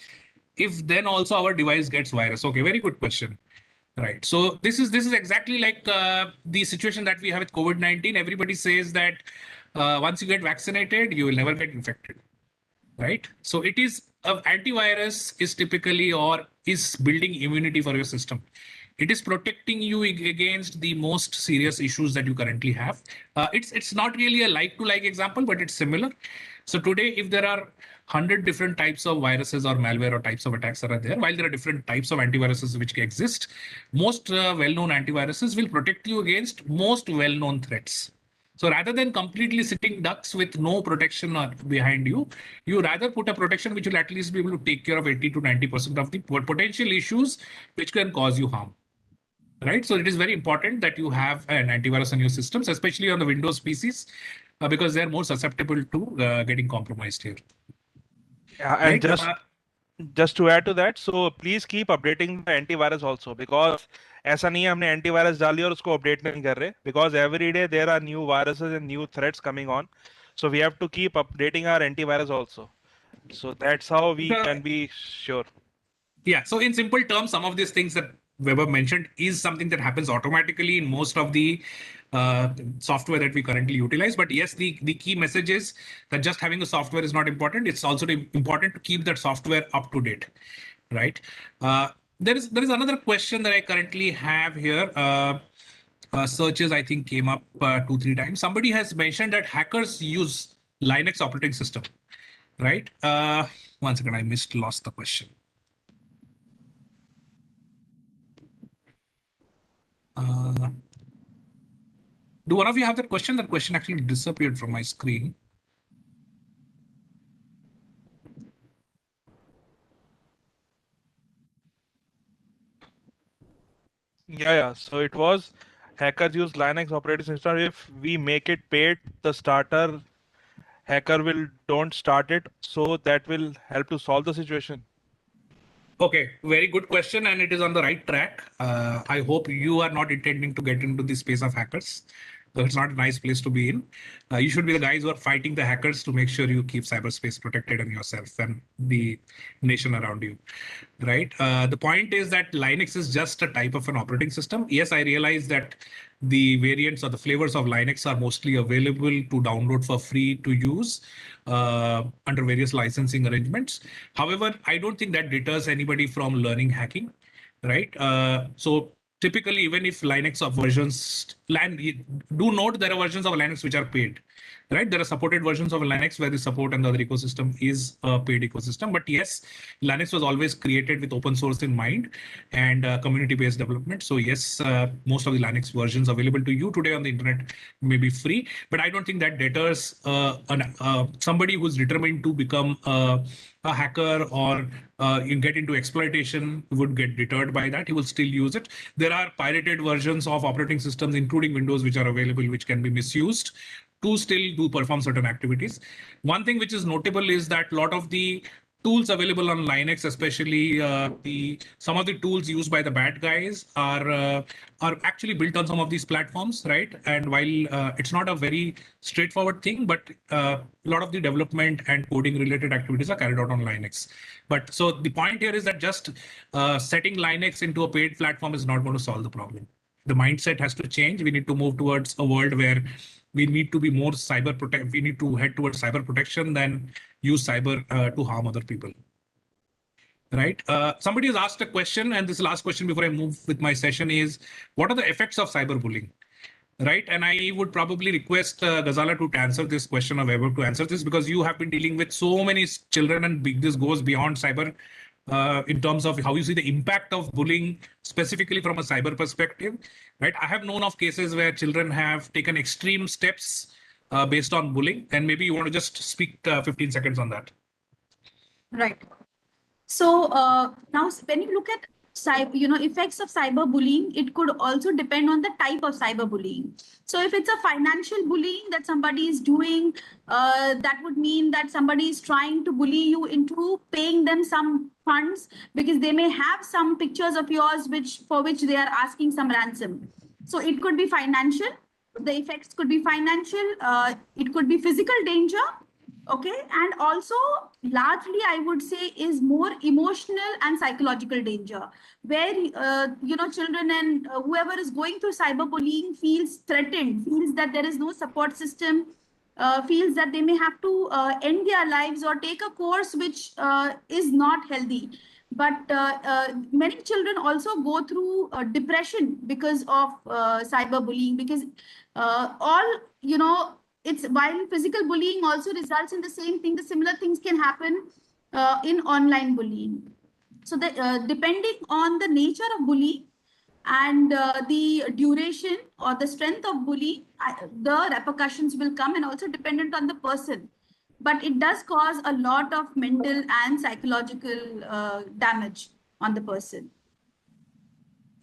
if then also our device gets virus? Okay, very good question. Right. So this is exactly like the situation that we have with COVID-19. Everybody says that once you get vaccinated, you will never get infected. Right. So it is antivirus is typically or is building immunity for your system. It is protecting you against the most serious issues that you currently have. It's not really a like-to-like example, but it's similar. So today, if there are 100 different types of viruses or malware or types of attacks that are there, while there are different types of antiviruses which exist, most well-known antiviruses will protect you against most well-known threats. So rather than completely sitting ducks with no protection behind you, you rather put a protection which will at least be able to take care of 80 to 90% of the potential issues which can cause you harm. Right. So it is very important that you have an antivirus on your systems, especially on the Windows PCs, because they're more susceptible to getting compromised here. Yeah, and just to add to that, so please keep updating the antivirus also, because ऐसा नहीं है हमने antivirus डाल दिया और उसको update नहीं कर रहे, because every day there are new viruses and new threats coming on, so we have to keep updating our antivirus also. So that's how we can be sure. Yeah. So in simple terms, some of these things that Weber mentioned is something that happens automatically in most of the software that we currently utilize. But yes, the key message is that just having the software is not important. It's also important to keep that software up to date, right? There is another question that I currently have here. Searches, I think, came up 2-3 times. Somebody has mentioned that hackers use Linux operating system, right? One second, I lost the question. Do one of you have that question? That question actually disappeared from my screen. Yeah. So it was hackers use Linux operating system. If we make it paid, the starter hacker don't start it. So that will help to solve the situation. Okay, very good question, and it is on the right track. I hope you are not intending to get into the space of hackers. So it's not a nice place to be in. You should be the guys who are fighting the hackers to make sure you keep cyberspace protected and yourself and the nation around you, right? The point is that Linux is just a type of an operating system. Yes, I realize that the variants or the flavors of Linux are mostly available to download for free to use under various licensing arrangements. However, I don't think that deters anybody from learning hacking, right? So typically, even if Linux of versions, do note there are versions of Linux which are paid, right? There are supported versions of Linux where the support and the other ecosystem is a paid ecosystem. But yes, Linux was always created with open source in mind and community-based development. So yes, most of the Linux versions available to you today on the internet may be free, but I don't think that deters somebody who's determined to become a hacker or you get into exploitation would get deterred by that. He will still use it. There are pirated versions of operating systems, including Windows, which are available, which can be misused to still do perform certain activities. One thing which is notable is that a lot of the tools available on Linux, especially some of the tools used by the bad guys are actually built on some of these platforms, right? And while it's not a very straightforward thing, but a lot of the development and coding related activities are carried out on Linux. But so the point here is that just setting Linux into a paid platform is not going to solve the problem. The mindset has to change. We need to move towards a world where we need to be more cyber protect. We need to head towards cyber protection than use cyber to harm other people. Right. Somebody has asked a question, and this last question before I move with my session is, what are the effects of cyberbullying? Right. And I would probably request Ghazala to answer this question or Vaibhav to answer this, because you have been dealing with so many children and this goes beyond cyber in terms of how you see the impact of bullying, specifically from a cyber perspective, right? I have known of cases where children have taken extreme steps based on bullying, and maybe you want to just speak 15 seconds on that. Right. So now when you look at effects of cyberbullying, it could also depend on the type of cyberbullying. So if it's a financial bullying that somebody is doing, that would mean that somebody is trying to bully you into paying them some funds because they may have some pictures of yours for which they are asking some ransom. So it could be financial. The effects could be financial. It could be physical danger. Okay, and also largely I would say is more emotional and psychological danger, where children and whoever is going through cyberbullying feels threatened, feels that there is no support system, feels that they may have to end their lives or take a course which is not healthy. But many children also go through depression because of cyberbullying, because it's while physical bullying also results in the same thing, the similar things can happen in online bullying. So depending on the nature of bullying and the duration or the strength of bullying, the repercussions will come, and also dependent on the person. But it does cause a lot of mental and psychological damage on the person.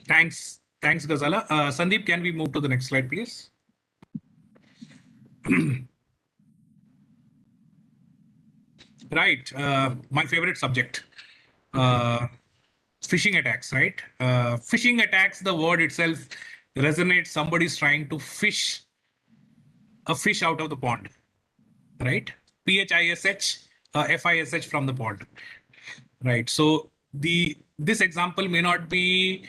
Thanks, Ghazala. Sandeep, can we move to the next slide, please? Right, my favorite subject, phishing attacks, right? Phishing attacks, the word itself resonates. Somebody's trying to fish a fish out of the pond, right? P-H-I-S-H, F-I-S-H from the pond, right? So this example may not be,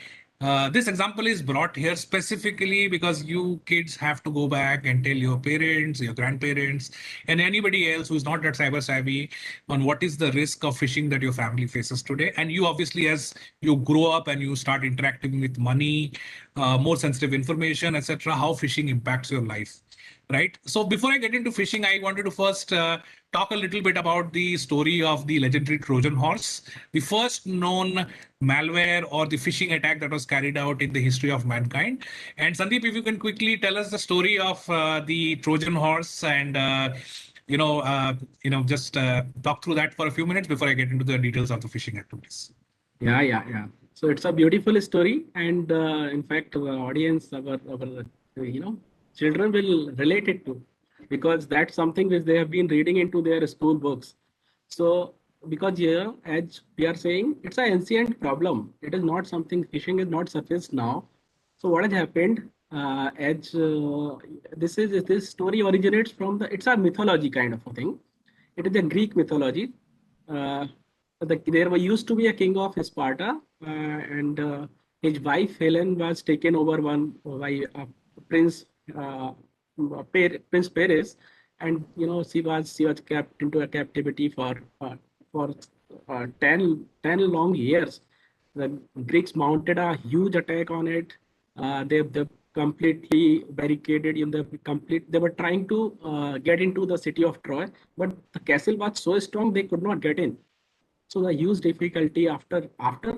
this example is brought here specifically because you kids have to go back and tell your parents, your grandparents, and anybody else who's not that cyber savvy on what is the risk of phishing that your family faces today. And you obviously, as you grow up and you start interacting with money, more sensitive information, etc., how phishing impacts your life. Right. So before I get into phishing, I wanted to first talk a little bit about the story of the legendary Trojan horse, the first known malware or the phishing attack that was carried out in the history of mankind. And Sandeep, if you can quickly tell us the story of the Trojan horse and just talk through that for a few minutes before I get into the details of the phishing activities. Yeah. So it's a beautiful story, and in fact, the audience, our children will relate it to, because that's something which they have been reading into their school books. So because here, as we are saying, it's an ancient problem. It is not something, phishing is not surfaced now. So what has happened, This story originates from it's a mythology kind of a thing. It is a Greek mythology. There used to be a king of Sparta, and his wife Helen was taken over by Prince uh, Prince Paris, and she was kept into a captivity for 10 long years. The Greeks mounted a huge attack on it. They completely barricaded in the complete. They were trying to get into the city of Troy, but the castle was so strong they could not get in. So the huge difficulty after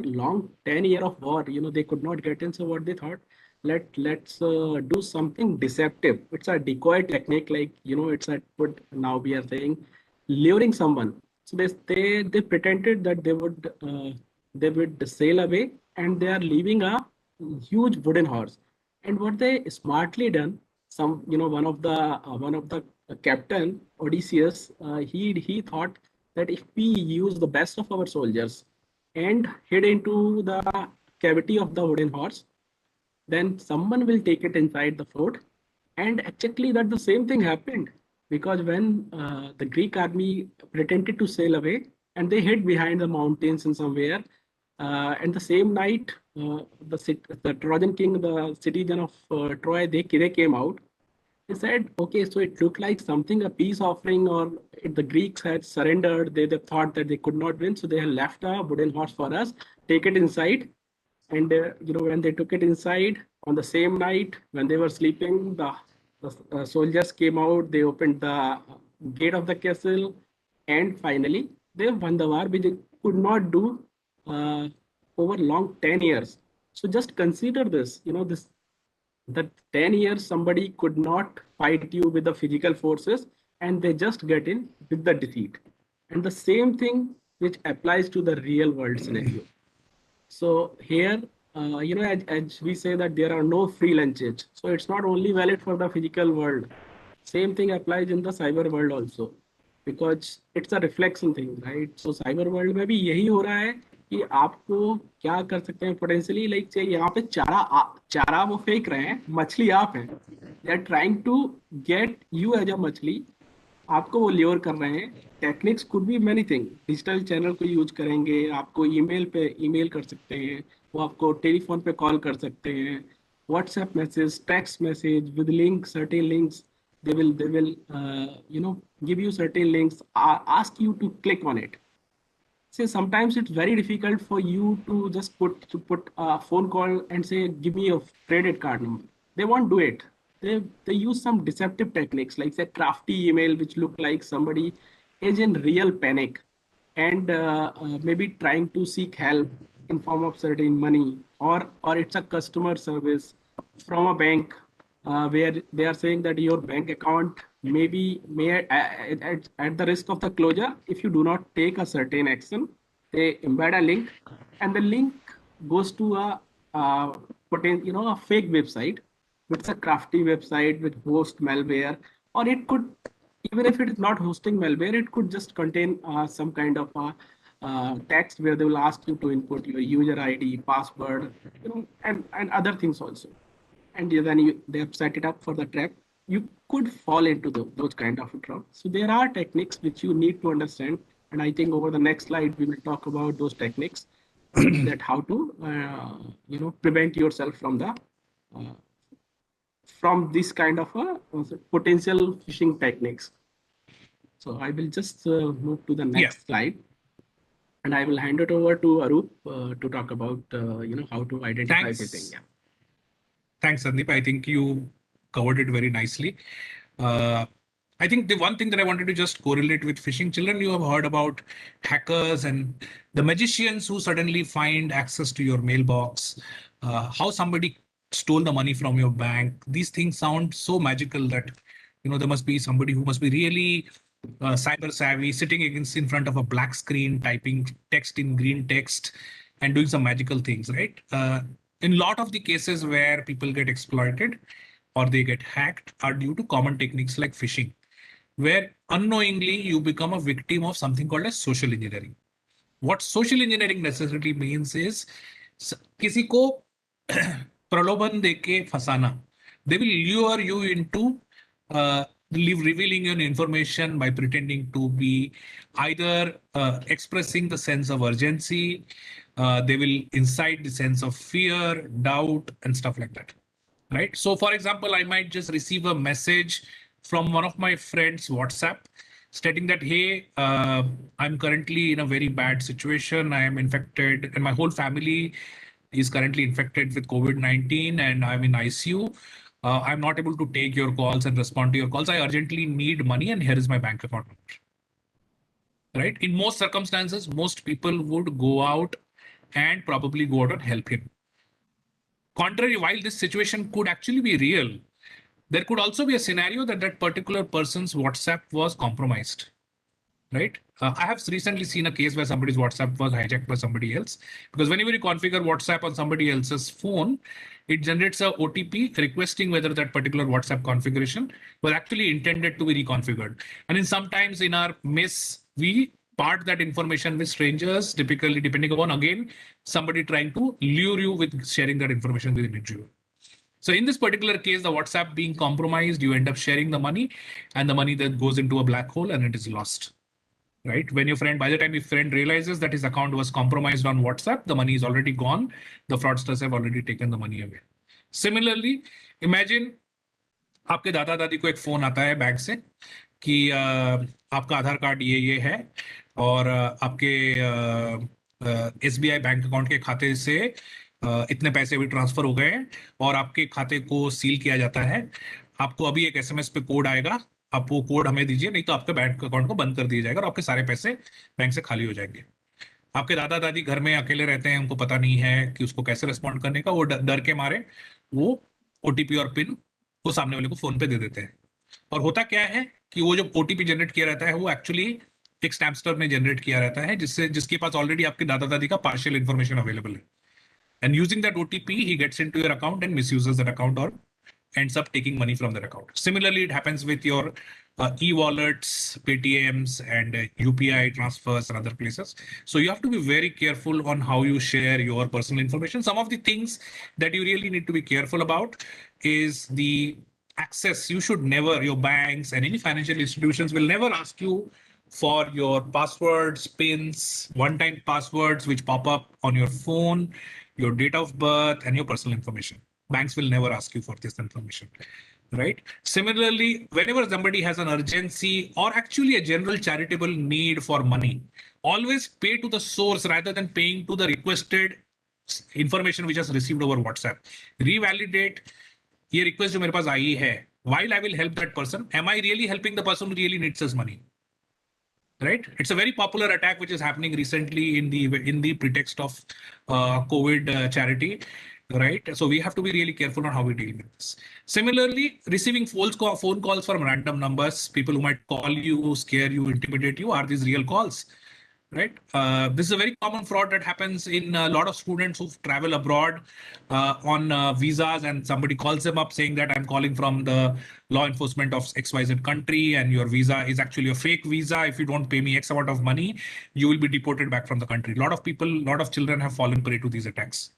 long 10 year of war, they could not get in. So what they thought, let's do something deceptive. It's a decoy technique, like it's a what now we are saying, luring someone. So they pretended that they would sail away, and they are leaving a huge wooden horse. And what they smartly done, one of the captain Odysseus, he thought that if we use the best of our soldiers and head into the cavity of the wooden horse, then someone will take it inside the fort. And actually, that the same thing happened, because when the Greek army pretended to sail away and they hid behind the mountains and somewhere, and the same night, the Trojan king, the citizen of Troy, they came out. They said, okay, so it looked like something, a peace offering, or the Greeks had surrendered. They thought that they could not win, so they had left a wooden horse for us, take it inside. And when they took it inside on the same night, when they were sleeping, the soldiers came out, they opened the gate of the castle, and finally they won the war, which they could not do over long 10 years. So just consider this, that 10 years somebody could not fight you with the physical forces, and they just get in with the defeat. And the same thing which applies to the real world scenario. So here, as we say that there are no free lunches. So it's not only valid for the physical world. Same thing applies in the cyber world also, because it's a reflection thing, right? So cyber world में भी यही हो रहा है कि आपको क्या कर सकते हैं पोटेंशियली, लाइक चाहिए यहाँ पे चारा वो फेंक रहे हैं, मछली आप हैं, they are trying to get you as a मछली, आपको वो ल्योर कर रहे हैं. Techniques could be many thing. Digital channel को यूज करेंगे, आपको ईमेल कर सकते हैं, वो आपको टेलीफोन पे कॉल कर सकते हैं, WhatsApp message, text message with link, certain links. They will give you certain links, ask you to click on it. Say sometimes it's very difficult for you to just put a phone call and say, give me your credit card number. They won't do it. They use some deceptive techniques, like say crafty email, which look like somebody is in real panic and maybe trying to seek help in form of certain money, or it's a customer service from a bank, where they are saying that your bank account may at the risk of the closure if you do not take a certain action. They embed a link, and the link goes to a fake website. It's a crafty website with host malware, or it could, even if it is not hosting malware, it could just contain some kind of text where they will ask you to input your user ID, password, and other things also. And then they have set it up for the trap. You could fall into those kind of trap. So there are techniques which you need to understand. And I think over the next slide, we will talk about those techniques, that how to, prevent yourself from from this kind of potential phishing techniques. So I will just move to the next slide. And I will hand it over to Arup to talk about, how to identify phishing. Yeah. Thanks, Sandeep. I think you covered it very nicely. I think the one thing that I wanted to just correlate with phishing, children, you have heard about hackers and the magicians who suddenly find access to your mailbox, how somebody stole the money from your bank. These things sound so magical that, there must be somebody who must be really cyber savvy, sitting in front of a black screen, typing text in green text and doing some magical things, right? In a lot of the cases where people get exploited or they get hacked are due to common techniques like phishing, where unknowingly you become a victim of something called as social engineering. What social engineering necessarily means is किसी को प्रलोभन देके फंसाना. They will lure you into revealing your information by pretending to be either expressing the sense of urgency. They will incite the sense of fear, doubt, and stuff like that. Right. So, for example, I might just receive a message from one of my friends' WhatsApp stating that, hey, I'm currently in a very bad situation. I am infected, and my whole family is currently infected with COVID-19, and I'm in ICU. I'm not able to take your calls and respond to your calls. I urgently need money, and here is my bank account number. Right. In most circumstances, most people would go out and probably go out and help him. Contrary, while this situation could actually be real, there could also be a scenario that that particular person's WhatsApp was compromised. Right. I have recently seen a case where somebody's WhatsApp was hijacked by somebody else, because whenever you configure WhatsApp on somebody else's phone, it generates a OTP requesting whether that particular WhatsApp configuration was actually intended to be reconfigured. And then sometimes in our miss, we part that information with strangers, typically depending upon, again, somebody trying to lure you with sharing that information with an individual. So in this particular case, the WhatsApp being compromised, you end up sharing the money, and the money then goes into a black hole and it is lost. Right? When your friend, by the time your friend realizes that his account was compromised on WhatsApp, the money is already gone. The fraudsters have already taken the money away. Similarly, imagine आपके दादा दादी को एक phone आता है bank से कि आपका आधार कार्ड ये है और आपके SBI बैंक अकाउंट के खाते से इतने पैसे भी ट्रांसफर हो गए हैं और आपके खाते को सील किया जाता है. आपको अभी एक SMS पे कोड आएगा, आप वो कोड हमें दीजिए, नहीं तो आपके बैंक अकाउंट को बंद कर दिया जाएगा और आपके सारे पैसे बैंक से खाली हो जाएंगे. आपके दादा दादी घर में अकेले रहते हैं, उनको पता नहीं है कि उसको कैसे रिस्पॉन्ड करने का. वो डर के मारे वो OTP और पिन वो सामने वाले को फोन पे दे देते हैं. और होता क्या है कि वो जो OTP जनरेट किया रहता है वो एक्चुअली एक स्टैम्पस्टर ने जनरेट किया रहता है, जिसके पास ऑलरेडी आपके दादा दादी का पार्शियल इन्फॉर्मेशन अवेलेबल है. And using that OTP, he gets into your account and misuses that account or ends up taking money from that account. Similarly, it happens with your e-wallets, Paytms, and UPI transfers and other places. So you have to be very careful on how you share your personal information. Some of the things that you really need to be careful about is the access. You should never, your banks and any financial institutions will never ask you for your passwords, pins, one-time passwords which pop up on your phone, your date of birth, and your personal information. Banks will never ask you for this information, right? Similarly, whenever somebody has an urgency or actually a general charitable need for money, always pay to the source rather than paying to the requested information which is received over WhatsApp. Revalidate, ये request जो मेरे पास आई है, while I will help that person, am I really helping the person who really needs his money? Right? It's a very popular attack which is happening recently in the pretext of COVID charity, right? So we have to be really careful on how we deal with this. Similarly, receiving phone calls from random numbers, people who might call you, scare you, intimidate you. Are these real calls? Right? This is a very common fraud that happens in a lot of students who travel abroad on visas, and somebody calls them up saying that I'm calling from the law enforcement of XYZ country and your visa is actually a fake visa. If you don't pay me X amount of money, you will be deported back from the country. A lot of people, a lot of children have fallen prey to these attacks.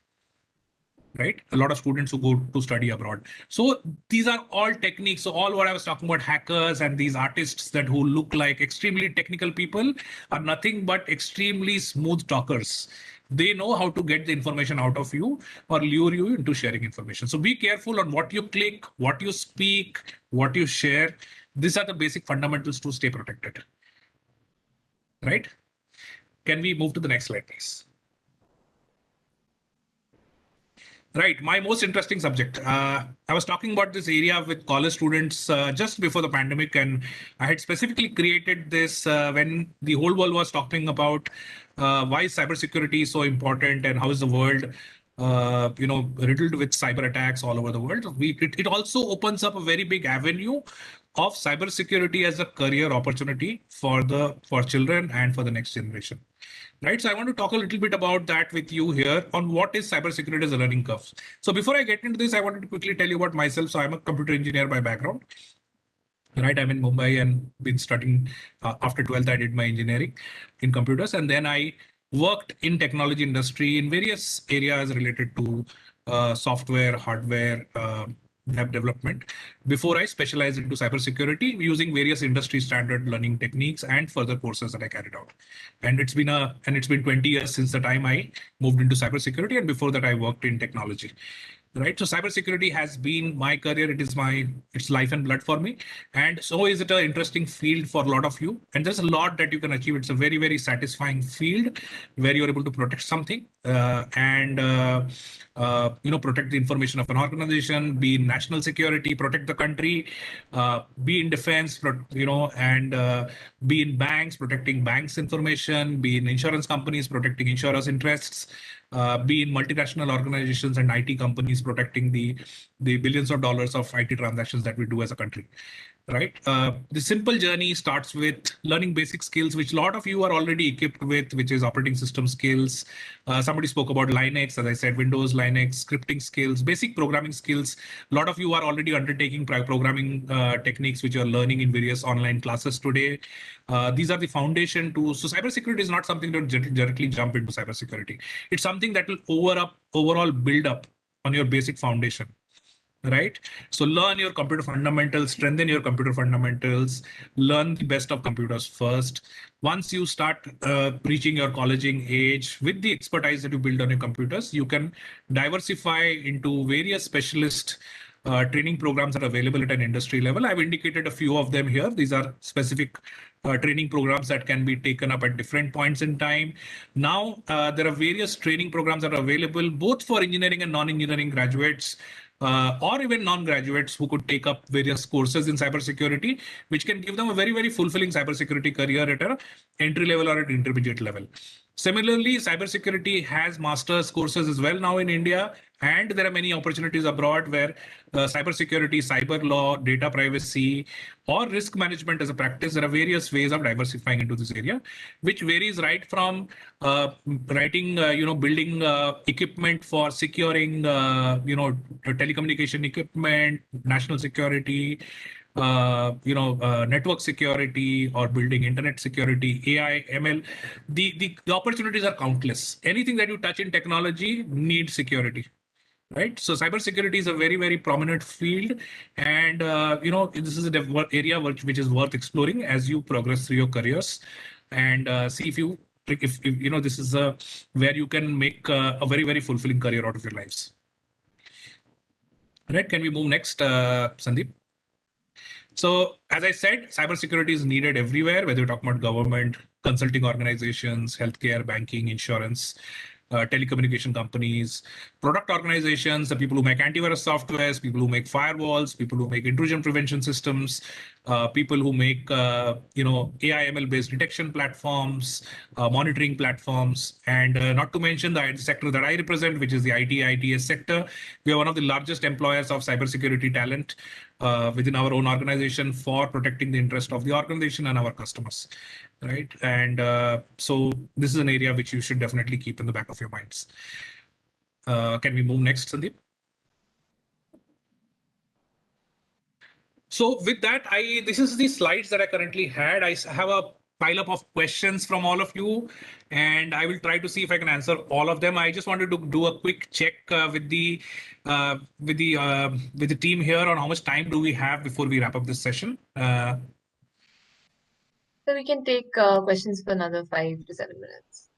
Right? A lot of students who go to study abroad. So these are all techniques. So all what I was talking about, hackers and these artists that who look like extremely technical people are nothing but extremely smooth talkers. They know how to get the information out of you or lure you into sharing information. So be careful on what you click, what you speak, what you share. These are the basic fundamentals to stay protected. Right? Can we move to the next slide, please? Right, my most interesting subject. I was talking about this area with college students just before the pandemic, and I had specifically created this when the whole world was talking about why cybersecurity is so important and how is the world, riddled with cyber attacks all over the world. It also opens up a very big avenue of cybersecurity as a career opportunity for children and for the next generation. Right, so I want to talk a little bit about that with you here on what is cybersecurity as a learning curve. So before I get into this, I wanted to quickly tell you about myself. So I'm a computer engineer by background. Right, I'm in Mumbai and been studying after 12th. I did my engineering in computers, and then I worked in technology industry in various areas related to software, hardware, web development before I specialized into cybersecurity using various industry standard learning techniques and further courses that I carried out. And it's been 20 years since the time I moved into cybersecurity, and before that I worked in technology. Right, so cybersecurity has been my career. It's life and blood for me, and so is it an interesting field for a lot of you. And there's a lot that you can achieve. It's a very, very satisfying field where you're able to protect something and protect the information of an organization, be in national security, protect the country, be in defense, and be in banks, protecting banks' information, be in insurance companies, protecting insurers' interests. Be in multinational organizations and IT companies protecting the billions of dollars of IT transactions that we do as a country, right? The simple journey starts with learning basic skills, which a lot of you are already equipped with, which is operating system skills. Somebody spoke about Linux, as I said, Windows, Linux, scripting skills, basic programming skills. A lot of you are already undertaking programming techniques, which you are learning in various online classes today. These are the foundation to, so cybersecurity is not something to directly jump into cybersecurity. It's something that will overall build up on your basic foundation, right? So learn your computer fundamentals, strengthen your computer fundamentals, learn the best of computers first. Once you start reaching your colleging age with the expertise that you build on your computers, you can diversify into various specialist training programs that are available at an industry level. I've indicated a few of them here. These are specific training programs that can be taken up at different points in time. Now, there are various training programs that are available both for engineering and non-engineering graduates, or even non-graduates who could take up various courses in cybersecurity, which can give them a very, very fulfilling cybersecurity career at an entry level or at intermediate level. Similarly, cybersecurity has master's courses as well now in India, and there are many opportunities abroad where cybersecurity, cyber law, data privacy, or risk management as a practice. There are various ways of diversifying into this area, which varies right from building equipment for securing, telecommunication equipment, national security, network security, or building internet security, AI, ML. The opportunities are countless. Anything that you touch in technology needs security, right? So cybersecurity is a very, very prominent field, and this is an area which is worth exploring as you progress through your careers, and see if this is where you can make a very, very fulfilling career out of your lives. Right? Can we move next, Sandeep? So as I said, cybersecurity is needed everywhere, whether you're talking about government, consulting organizations, healthcare, banking, insurance, telecommunication companies, product organizations, the people who make antivirus softwares, people who make firewalls, people who make intrusion prevention systems, people who make AI ML based detection platforms, monitoring platforms, and not to mention the sector that I represent, which is the IT ITS sector. We are one of the largest employers of cybersecurity talent within our own organization for protecting the interest of the organization and our customers, right? And so this is an area which you should definitely keep in the back of your minds. Can we move next, Sandeep? So with that, this is the slides that I currently had. I have a pile up of questions from all of you, and I will try to see if I can answer all of them. I just wanted to do a quick check with the team here on how much time do we have before we wrap up this session. So we can take questions for another 5 to 7 minutes.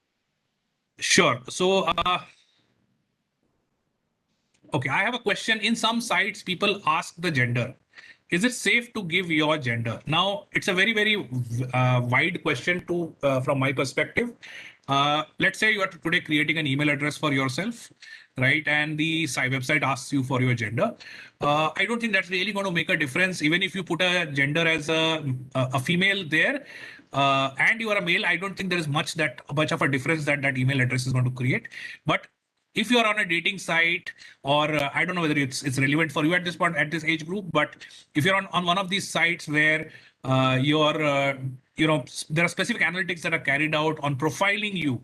Sure. So, okay, I have a question. In some sites, people ask the gender. Is it safe to give your gender? Now, it's a very, very wide question from my perspective. Let's say you are today creating an email address for yourself, right? And the website asks you for your gender. I don't think that's really going to make a difference. Even if you put a gender as a female there, and you are a male, I don't think there is much of a difference that email address is going to create. But if you are on a dating site, or I don't know whether it's relevant for you at this point, at this age group, but if you're on one of these sites where there are specific analytics that are carried out on profiling you,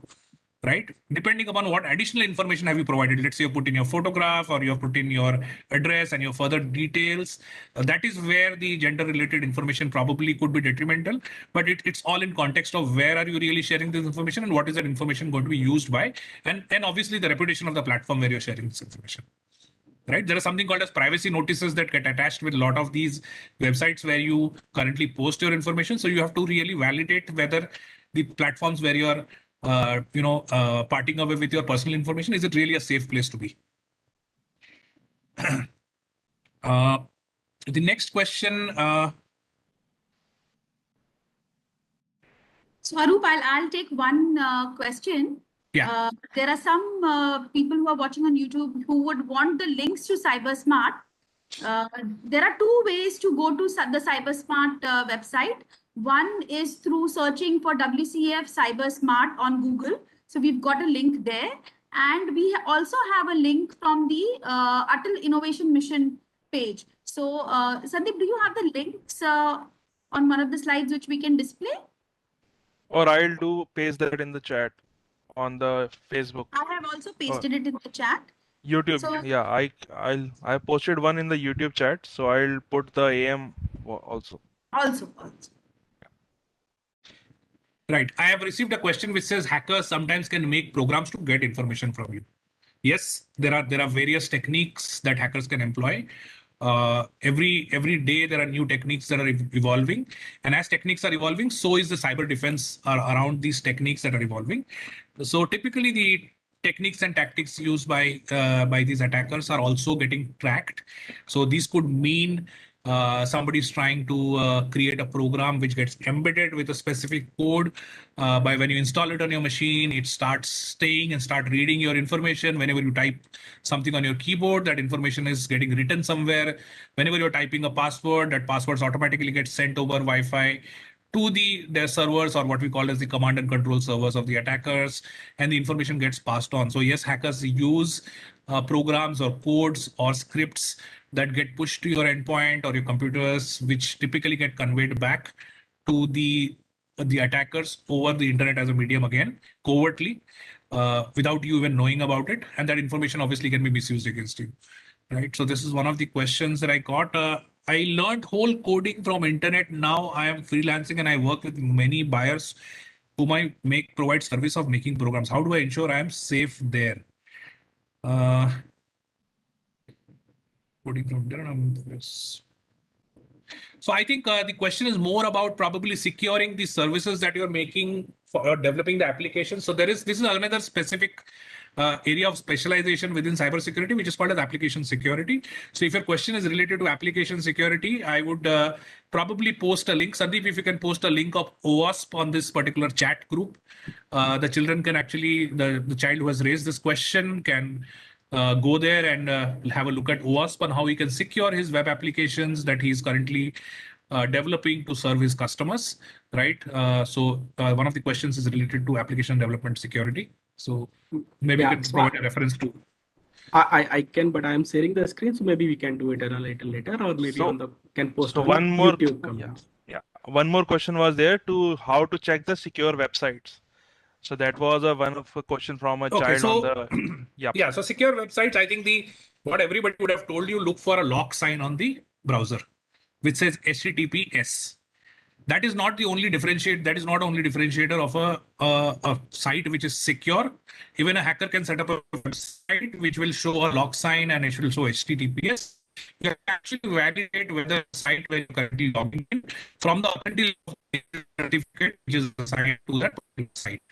right? Depending upon what additional information have you provided. Let's say you put in your photograph, or you have put in your address and your further details. That is where the gender related information probably could be detrimental, but it's all in context of where are you really sharing this information and what is that information going to be used by, and obviously the reputation of the platform where you're sharing this information. right? There is something called as privacy notices that get attached with a lot of these websites where you currently post your information. So you have to really validate whether the platforms where you're, parting away with your personal information, is it really a safe place to be? The next question. Swaroop, I'll take one question. Yeah. There are some people who are watching on YouTube who would want the links to CyberSmart. There are two ways to go to the CyberSmart website. One is through searching for WCF CyberSmart on Google. So we've got a link there. And we also have a link from the Atal Innovation Mission page. So Sandeep, do you have the links on one of the slides which we can display? Or I'll paste that in the chat on the Facebook. I have also pasted it in the chat. YouTube. So- Yeah, I posted one in the YouTube chat, so I'll put the AM also. Also. Right. I have received a question which says hackers sometimes can make programs to get information from you. Yes, there are various techniques that hackers can employ. Every day there are new techniques that are evolving, and as techniques are evolving, so is the cyber defense around these techniques that are evolving. So typically the techniques and tactics used by these attackers are also getting tracked. So these could mean somebody's trying to create a program which gets embedded with a specific code. By when you install it on your machine, it starts staying and start reading your information. Whenever you type something on your keyboard, that information is getting written somewhere. Whenever you're typing a password, that passwords automatically get sent over Wi-Fi to their servers, or what we call as the command and control servers of the attackers, and the information gets passed on. So yes, hackers use programs or codes or scripts that get pushed to your endpoint or your computers, which typically get conveyed back to the attackers over the internet as a medium, again, covertly, without you even knowing about it. And that information obviously can be misused against you, right? So this is one of the questions that I got. I learned whole coding from internet. Now I am freelancing and I work with many buyers whom I provide service of making programs. How do I ensure I am safe there? So I think the question is more about probably securing the services that you're making for developing the application. So this is another specific area of specialization within cybersecurity, which is called as application security. So if your question is related to application security, I would probably post a link. Sandeep, if you can post a link of OWASP on this particular chat group, the children can actually, the child who has raised this question can go there and have a look at OWASP and how he can secure his web applications that he's currently developing to serve his customers, right? So one of the questions is related to application development security. So maybe you can provide a reference to. I can, but I am sharing the screen, so maybe we can do it a little later, or maybe can post on one more YouTube comments. Yeah, one more question was there to how to check the secure websites. So that was one of a question from a child on the Yeah, so secure websites, I think what everybody would have told you, look for a lock sign on the browser which says HTTPS. That is not the only differentiator. That is not only differentiator of a site which is secure. Even a hacker can set up a website which will show a lock sign and it will show HTTPS. You can actually validate whether the site where you're currently logging in from the authentication certificate which is assigned to that site.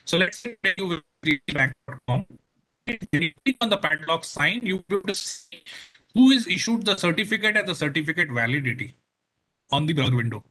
So let's say you will bank.com. When you click on the padlock sign, you will see who is issued the certificate and the certificate validity on the browser window.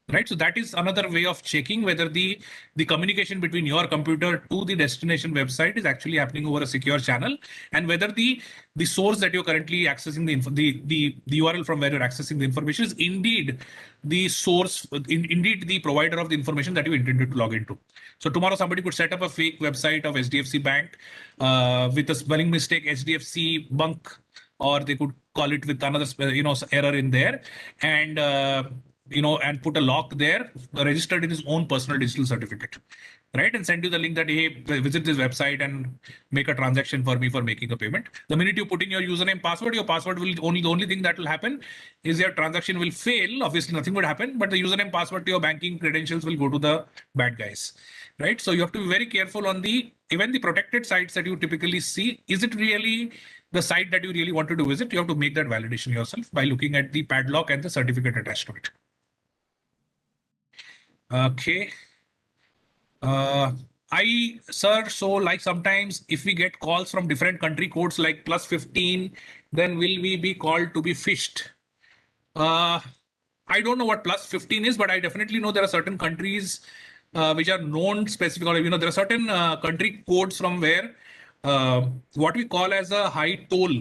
Right, so that is another way of checking whether the communication between your computer to the destination website is actually happening over a secure channel, and whether the source that you're currently accessing the URL from where you're accessing the information is indeed the source, indeed the provider of the information that you intended to log into. So tomorrow somebody could set up a fake website of HDFC Bank with a spelling mistake, HDFC Bunk, or they could call it with another error in there, and and put a lock there, registered in his own personal digital certificate, right? And send you the link that, hey, visit this website and make a transaction for me for making a payment. The minute you put in your username, password, your password will the only thing that will happen is your transaction will fail. Obviously, nothing would happen, but the username, password to your banking credentials will go to the bad guys, right? So you have to be very careful on even the protected sites that you typically see. Is it really the site that you really want to visit, you have to make that validation yourself by looking at the padlock and the certificate attached to it. Okay. So like sometimes if we get calls from different country codes like +15, then will we be called to be phished? I don't know what +15 is, but I definitely know there are certain countries which are known specific, or there are certain country codes from where what we call as a high toll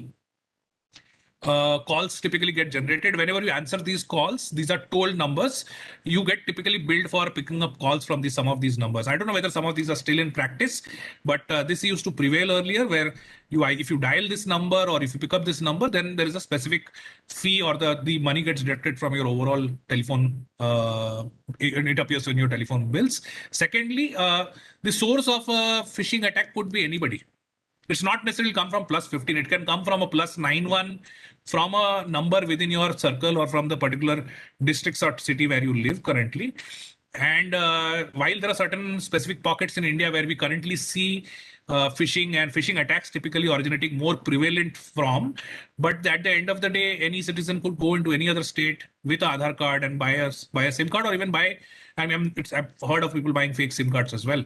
calls typically get generated. Whenever you answer these calls, these are toll numbers. You get typically billed for picking up calls from some of these numbers. I don't know whether some of these are still in practice, but this used to prevail earlier, where if you dial this number or if you pick up this number, then there is a specific fee, or the money gets deducted from your overall telephone. It appears in your telephone bills. Secondly, the source of a phishing attack could be anybody. It's not necessarily come from +15. It can come from a +91, from a number within your circle, or from the particular districts or city where you live currently. And while there are certain specific pockets in India where we currently see phishing and phishing attacks typically originating more prevalent from, but at the end of the day, any citizen could go into any other state with an Aadhaar card and buy a SIM card, or even buy. I've heard of people buying fake SIM cards as well.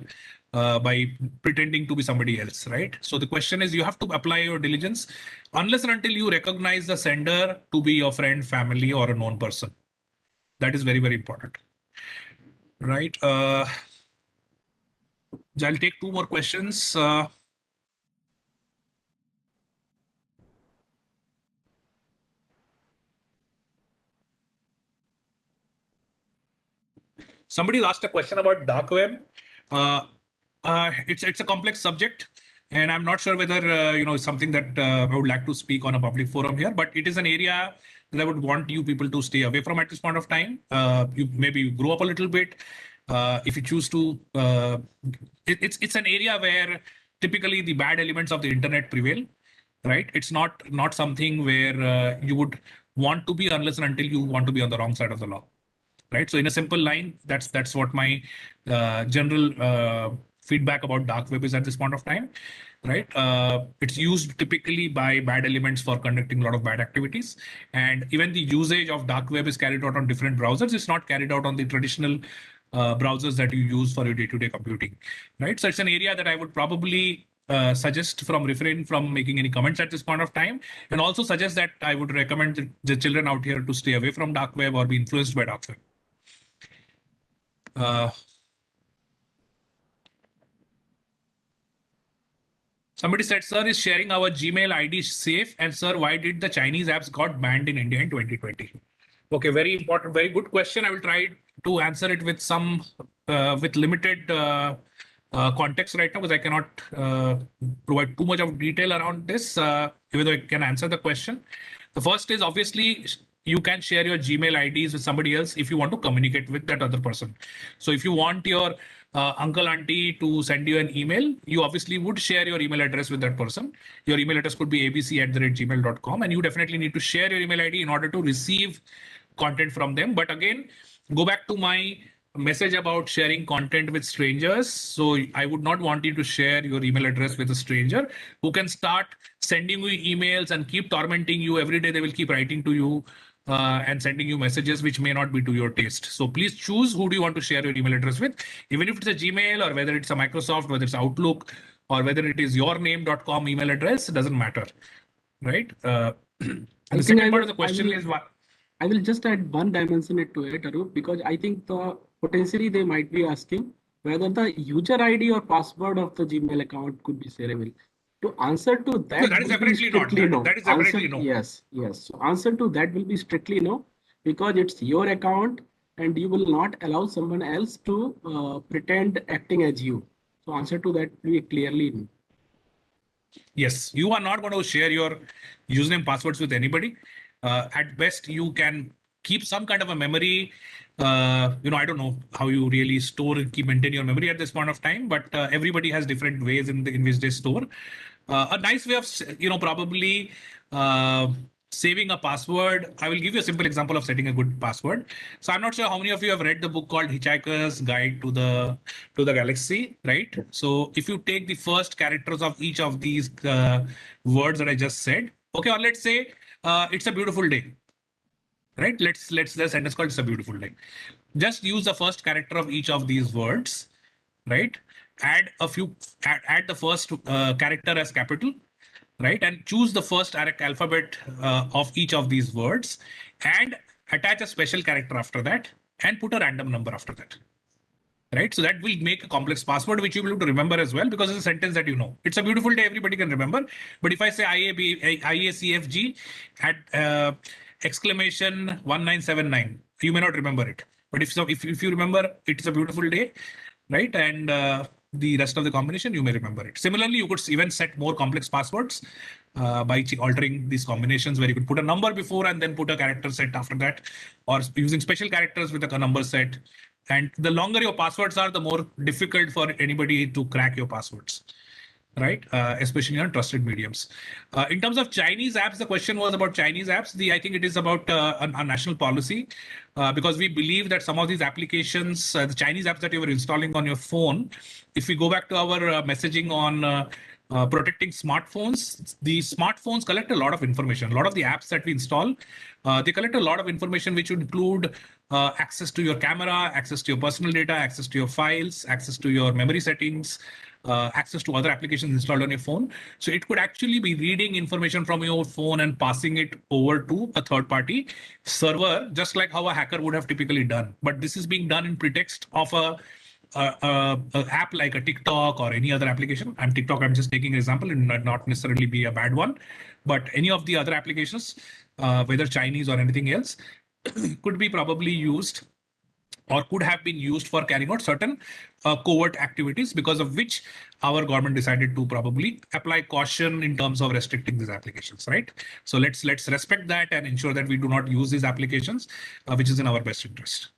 By pretending to be somebody else, right? So the question is, you have to apply your diligence unless and until you recognize the sender to be your friend, family, or a known person. That is very, very important, right? I'll take 2 more questions. Somebody asked a question about dark web. It's a complex subject, and I'm not sure whether it's something that I would like to speak on a public forum here, but it is an area that I would want you people to stay away from at this point of time. You maybe grow up a little bit. If you choose to, it's an area where typically the bad elements of the internet prevail, right? It's not something where you would want to be unless and until you want to be on the wrong side of the law, right? So in a simple line, that's what my general feedback about dark web is at this point of time, right? It's used typically by bad elements for conducting a lot of bad activities. And even the usage of dark web is carried out on different browsers. It's not carried out on the traditional browsers that you use for your day-to-day computing, right? So it's an area that I would probably suggest from refrain from making any comments at this point of time, and also suggest that I would recommend the children out here to stay away from dark web or be influenced by dark web. Somebody said, sir, is sharing our Gmail ID safe? And sir, why did the Chinese apps got banned in India in 2020? Okay, very important, very good question. I will try to answer it with some, with limited context right now, because I cannot provide too much of detail around this, even though I can answer the question. The first is, obviously, you can share your Gmail IDs with somebody else if you want to communicate with that other person. So if you want your uncle, auntie to send you an email, you obviously would share your email address with that person. Your email address could be abc@gmail.com, and you definitely need to share your email ID in order to receive content from them. But again, go back to my message about sharing content with strangers. So I would not want you to share your email address with a stranger who can start sending you emails and keep tormenting you every day. They will keep writing to you and sending you messages which may not be to your taste. So please choose who do you want to share your email address with, even if it's a Gmail, or whether it's a Microsoft, whether it's Outlook, or whether it is yourname.com email address, it doesn't matter, right? The second part of the question is what? I will just add one dimension to it, Arup, because I think potentially they might be asking whether the user ID or password of the Gmail account could be shareable. To answer to that, no, that is definitely not. That is definitely no. Yes. So answer to that will be strictly no, because it's your account and you will not allow someone else to pretend acting as you. So answer to that will be clearly no. Yes, you are not going to share your username passwords with anybody. At best, you can keep some kind of a memory. I don't know how you really store and maintain your memory at this point of time, but everybody has different ways in which they store. A nice way of, probably saving a password. I will give you a simple example of setting a good password. So I'm not sure how many of you have read the book called Hitchhiker's Guide to the Galaxy, right? So if you take the first characters of each of these words that I just said, okay, or let's say it's a beautiful day, right? Let's the sentence called "It's a beautiful day." Just use the first character of each of these words, right? Add the first character as capital, right? And choose the first alphabet of each of these words and attach a special character after that and put a random number after that, right? So that will make a complex password, which you will have to remember as well, because it's a sentence that you know. It's a beautiful day, everybody can remember. But if I say IACFG at exclamation 1979, you may not remember it. But if you remember it's a beautiful day, right? And the rest of the combination, you may remember it. Similarly, you could even set more complex passwords by altering these combinations, where you could put a number before and then put a character set after that, or using special characters with a number set. And the longer your passwords are, the more difficult for anybody to crack your passwords, right? Especially on trusted mediums. In terms of Chinese apps, the question was about Chinese apps. I think it is about a national policy, because we believe that some of these applications, the Chinese apps that you were installing on your phone, if we go back to our messaging on protecting smartphones, the smartphones collect a lot of information. A lot of the apps that we install, they collect a lot of information, which would include access to your camera, access to your personal data, access to your files, access to your memory settings, access to other applications installed on your phone. So it could actually be reading information from your phone and passing it over to a third-party server, just like how a hacker would have typically done. But this is being done in pretext of a app like a TikTok or any other application. TikTok, I'm just taking an example, and not necessarily be a bad one, but any of the other applications, whether Chinese or anything else, could be probably used or could have been used for carrying out certain covert activities, because of which our government decided to probably apply caution in terms of restricting these applications, right? So let's respect that and ensure that we do not use these applications, which is in our best interest.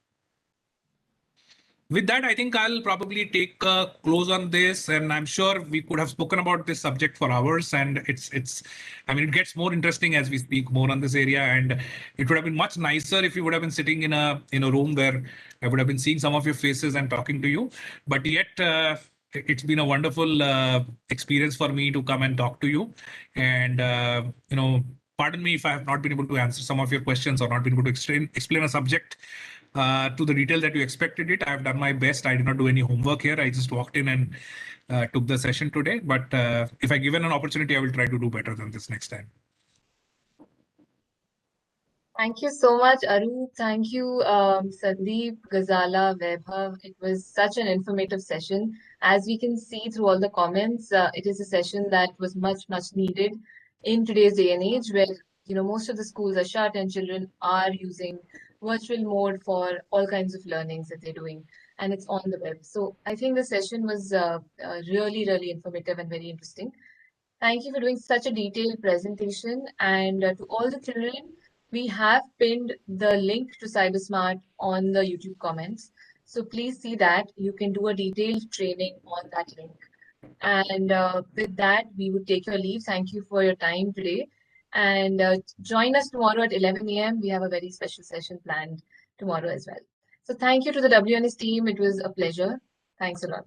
With that, I think I'll probably take a close on this, and I'm sure we could have spoken about this subject for hours, and I mean, it gets more interesting as we speak more on this area, and it would have been much nicer if you would have been sitting in a room where I would have been seeing some of your faces and talking to you. But yet, it's been a wonderful experience for me to come and talk to you, and pardon me if I have not been able to answer some of your questions or not been able to explain a subject to the detail that you expected it. I've done my best. I did not do any homework here. I just walked in and took the session today. But if I given an opportunity, I will try to do better than this next time. Thank you so much, Aru. Thank you, Sandeep, Ghazala, Vaibhav. It was such an informative session. As we can see through all the comments, it is a session that was much, much needed in today's day and age, where most of the schools are shut and children are using virtual mode for all kinds of learnings that they're doing, and it's on the web. So I think the session was really, really informative and very interesting. Thank you for doing such a detailed presentation, and to all the children, we have pinned the link to CyberSmart on the YouTube comments. So please see that. You can do a detailed training on that link. And with that, we would take your leave. Thank you for your time today. And join us tomorrow at 11 a.m. We have a very special session planned tomorrow as well. So thank you to the WNS team. It was a pleasure. Thanks a lot.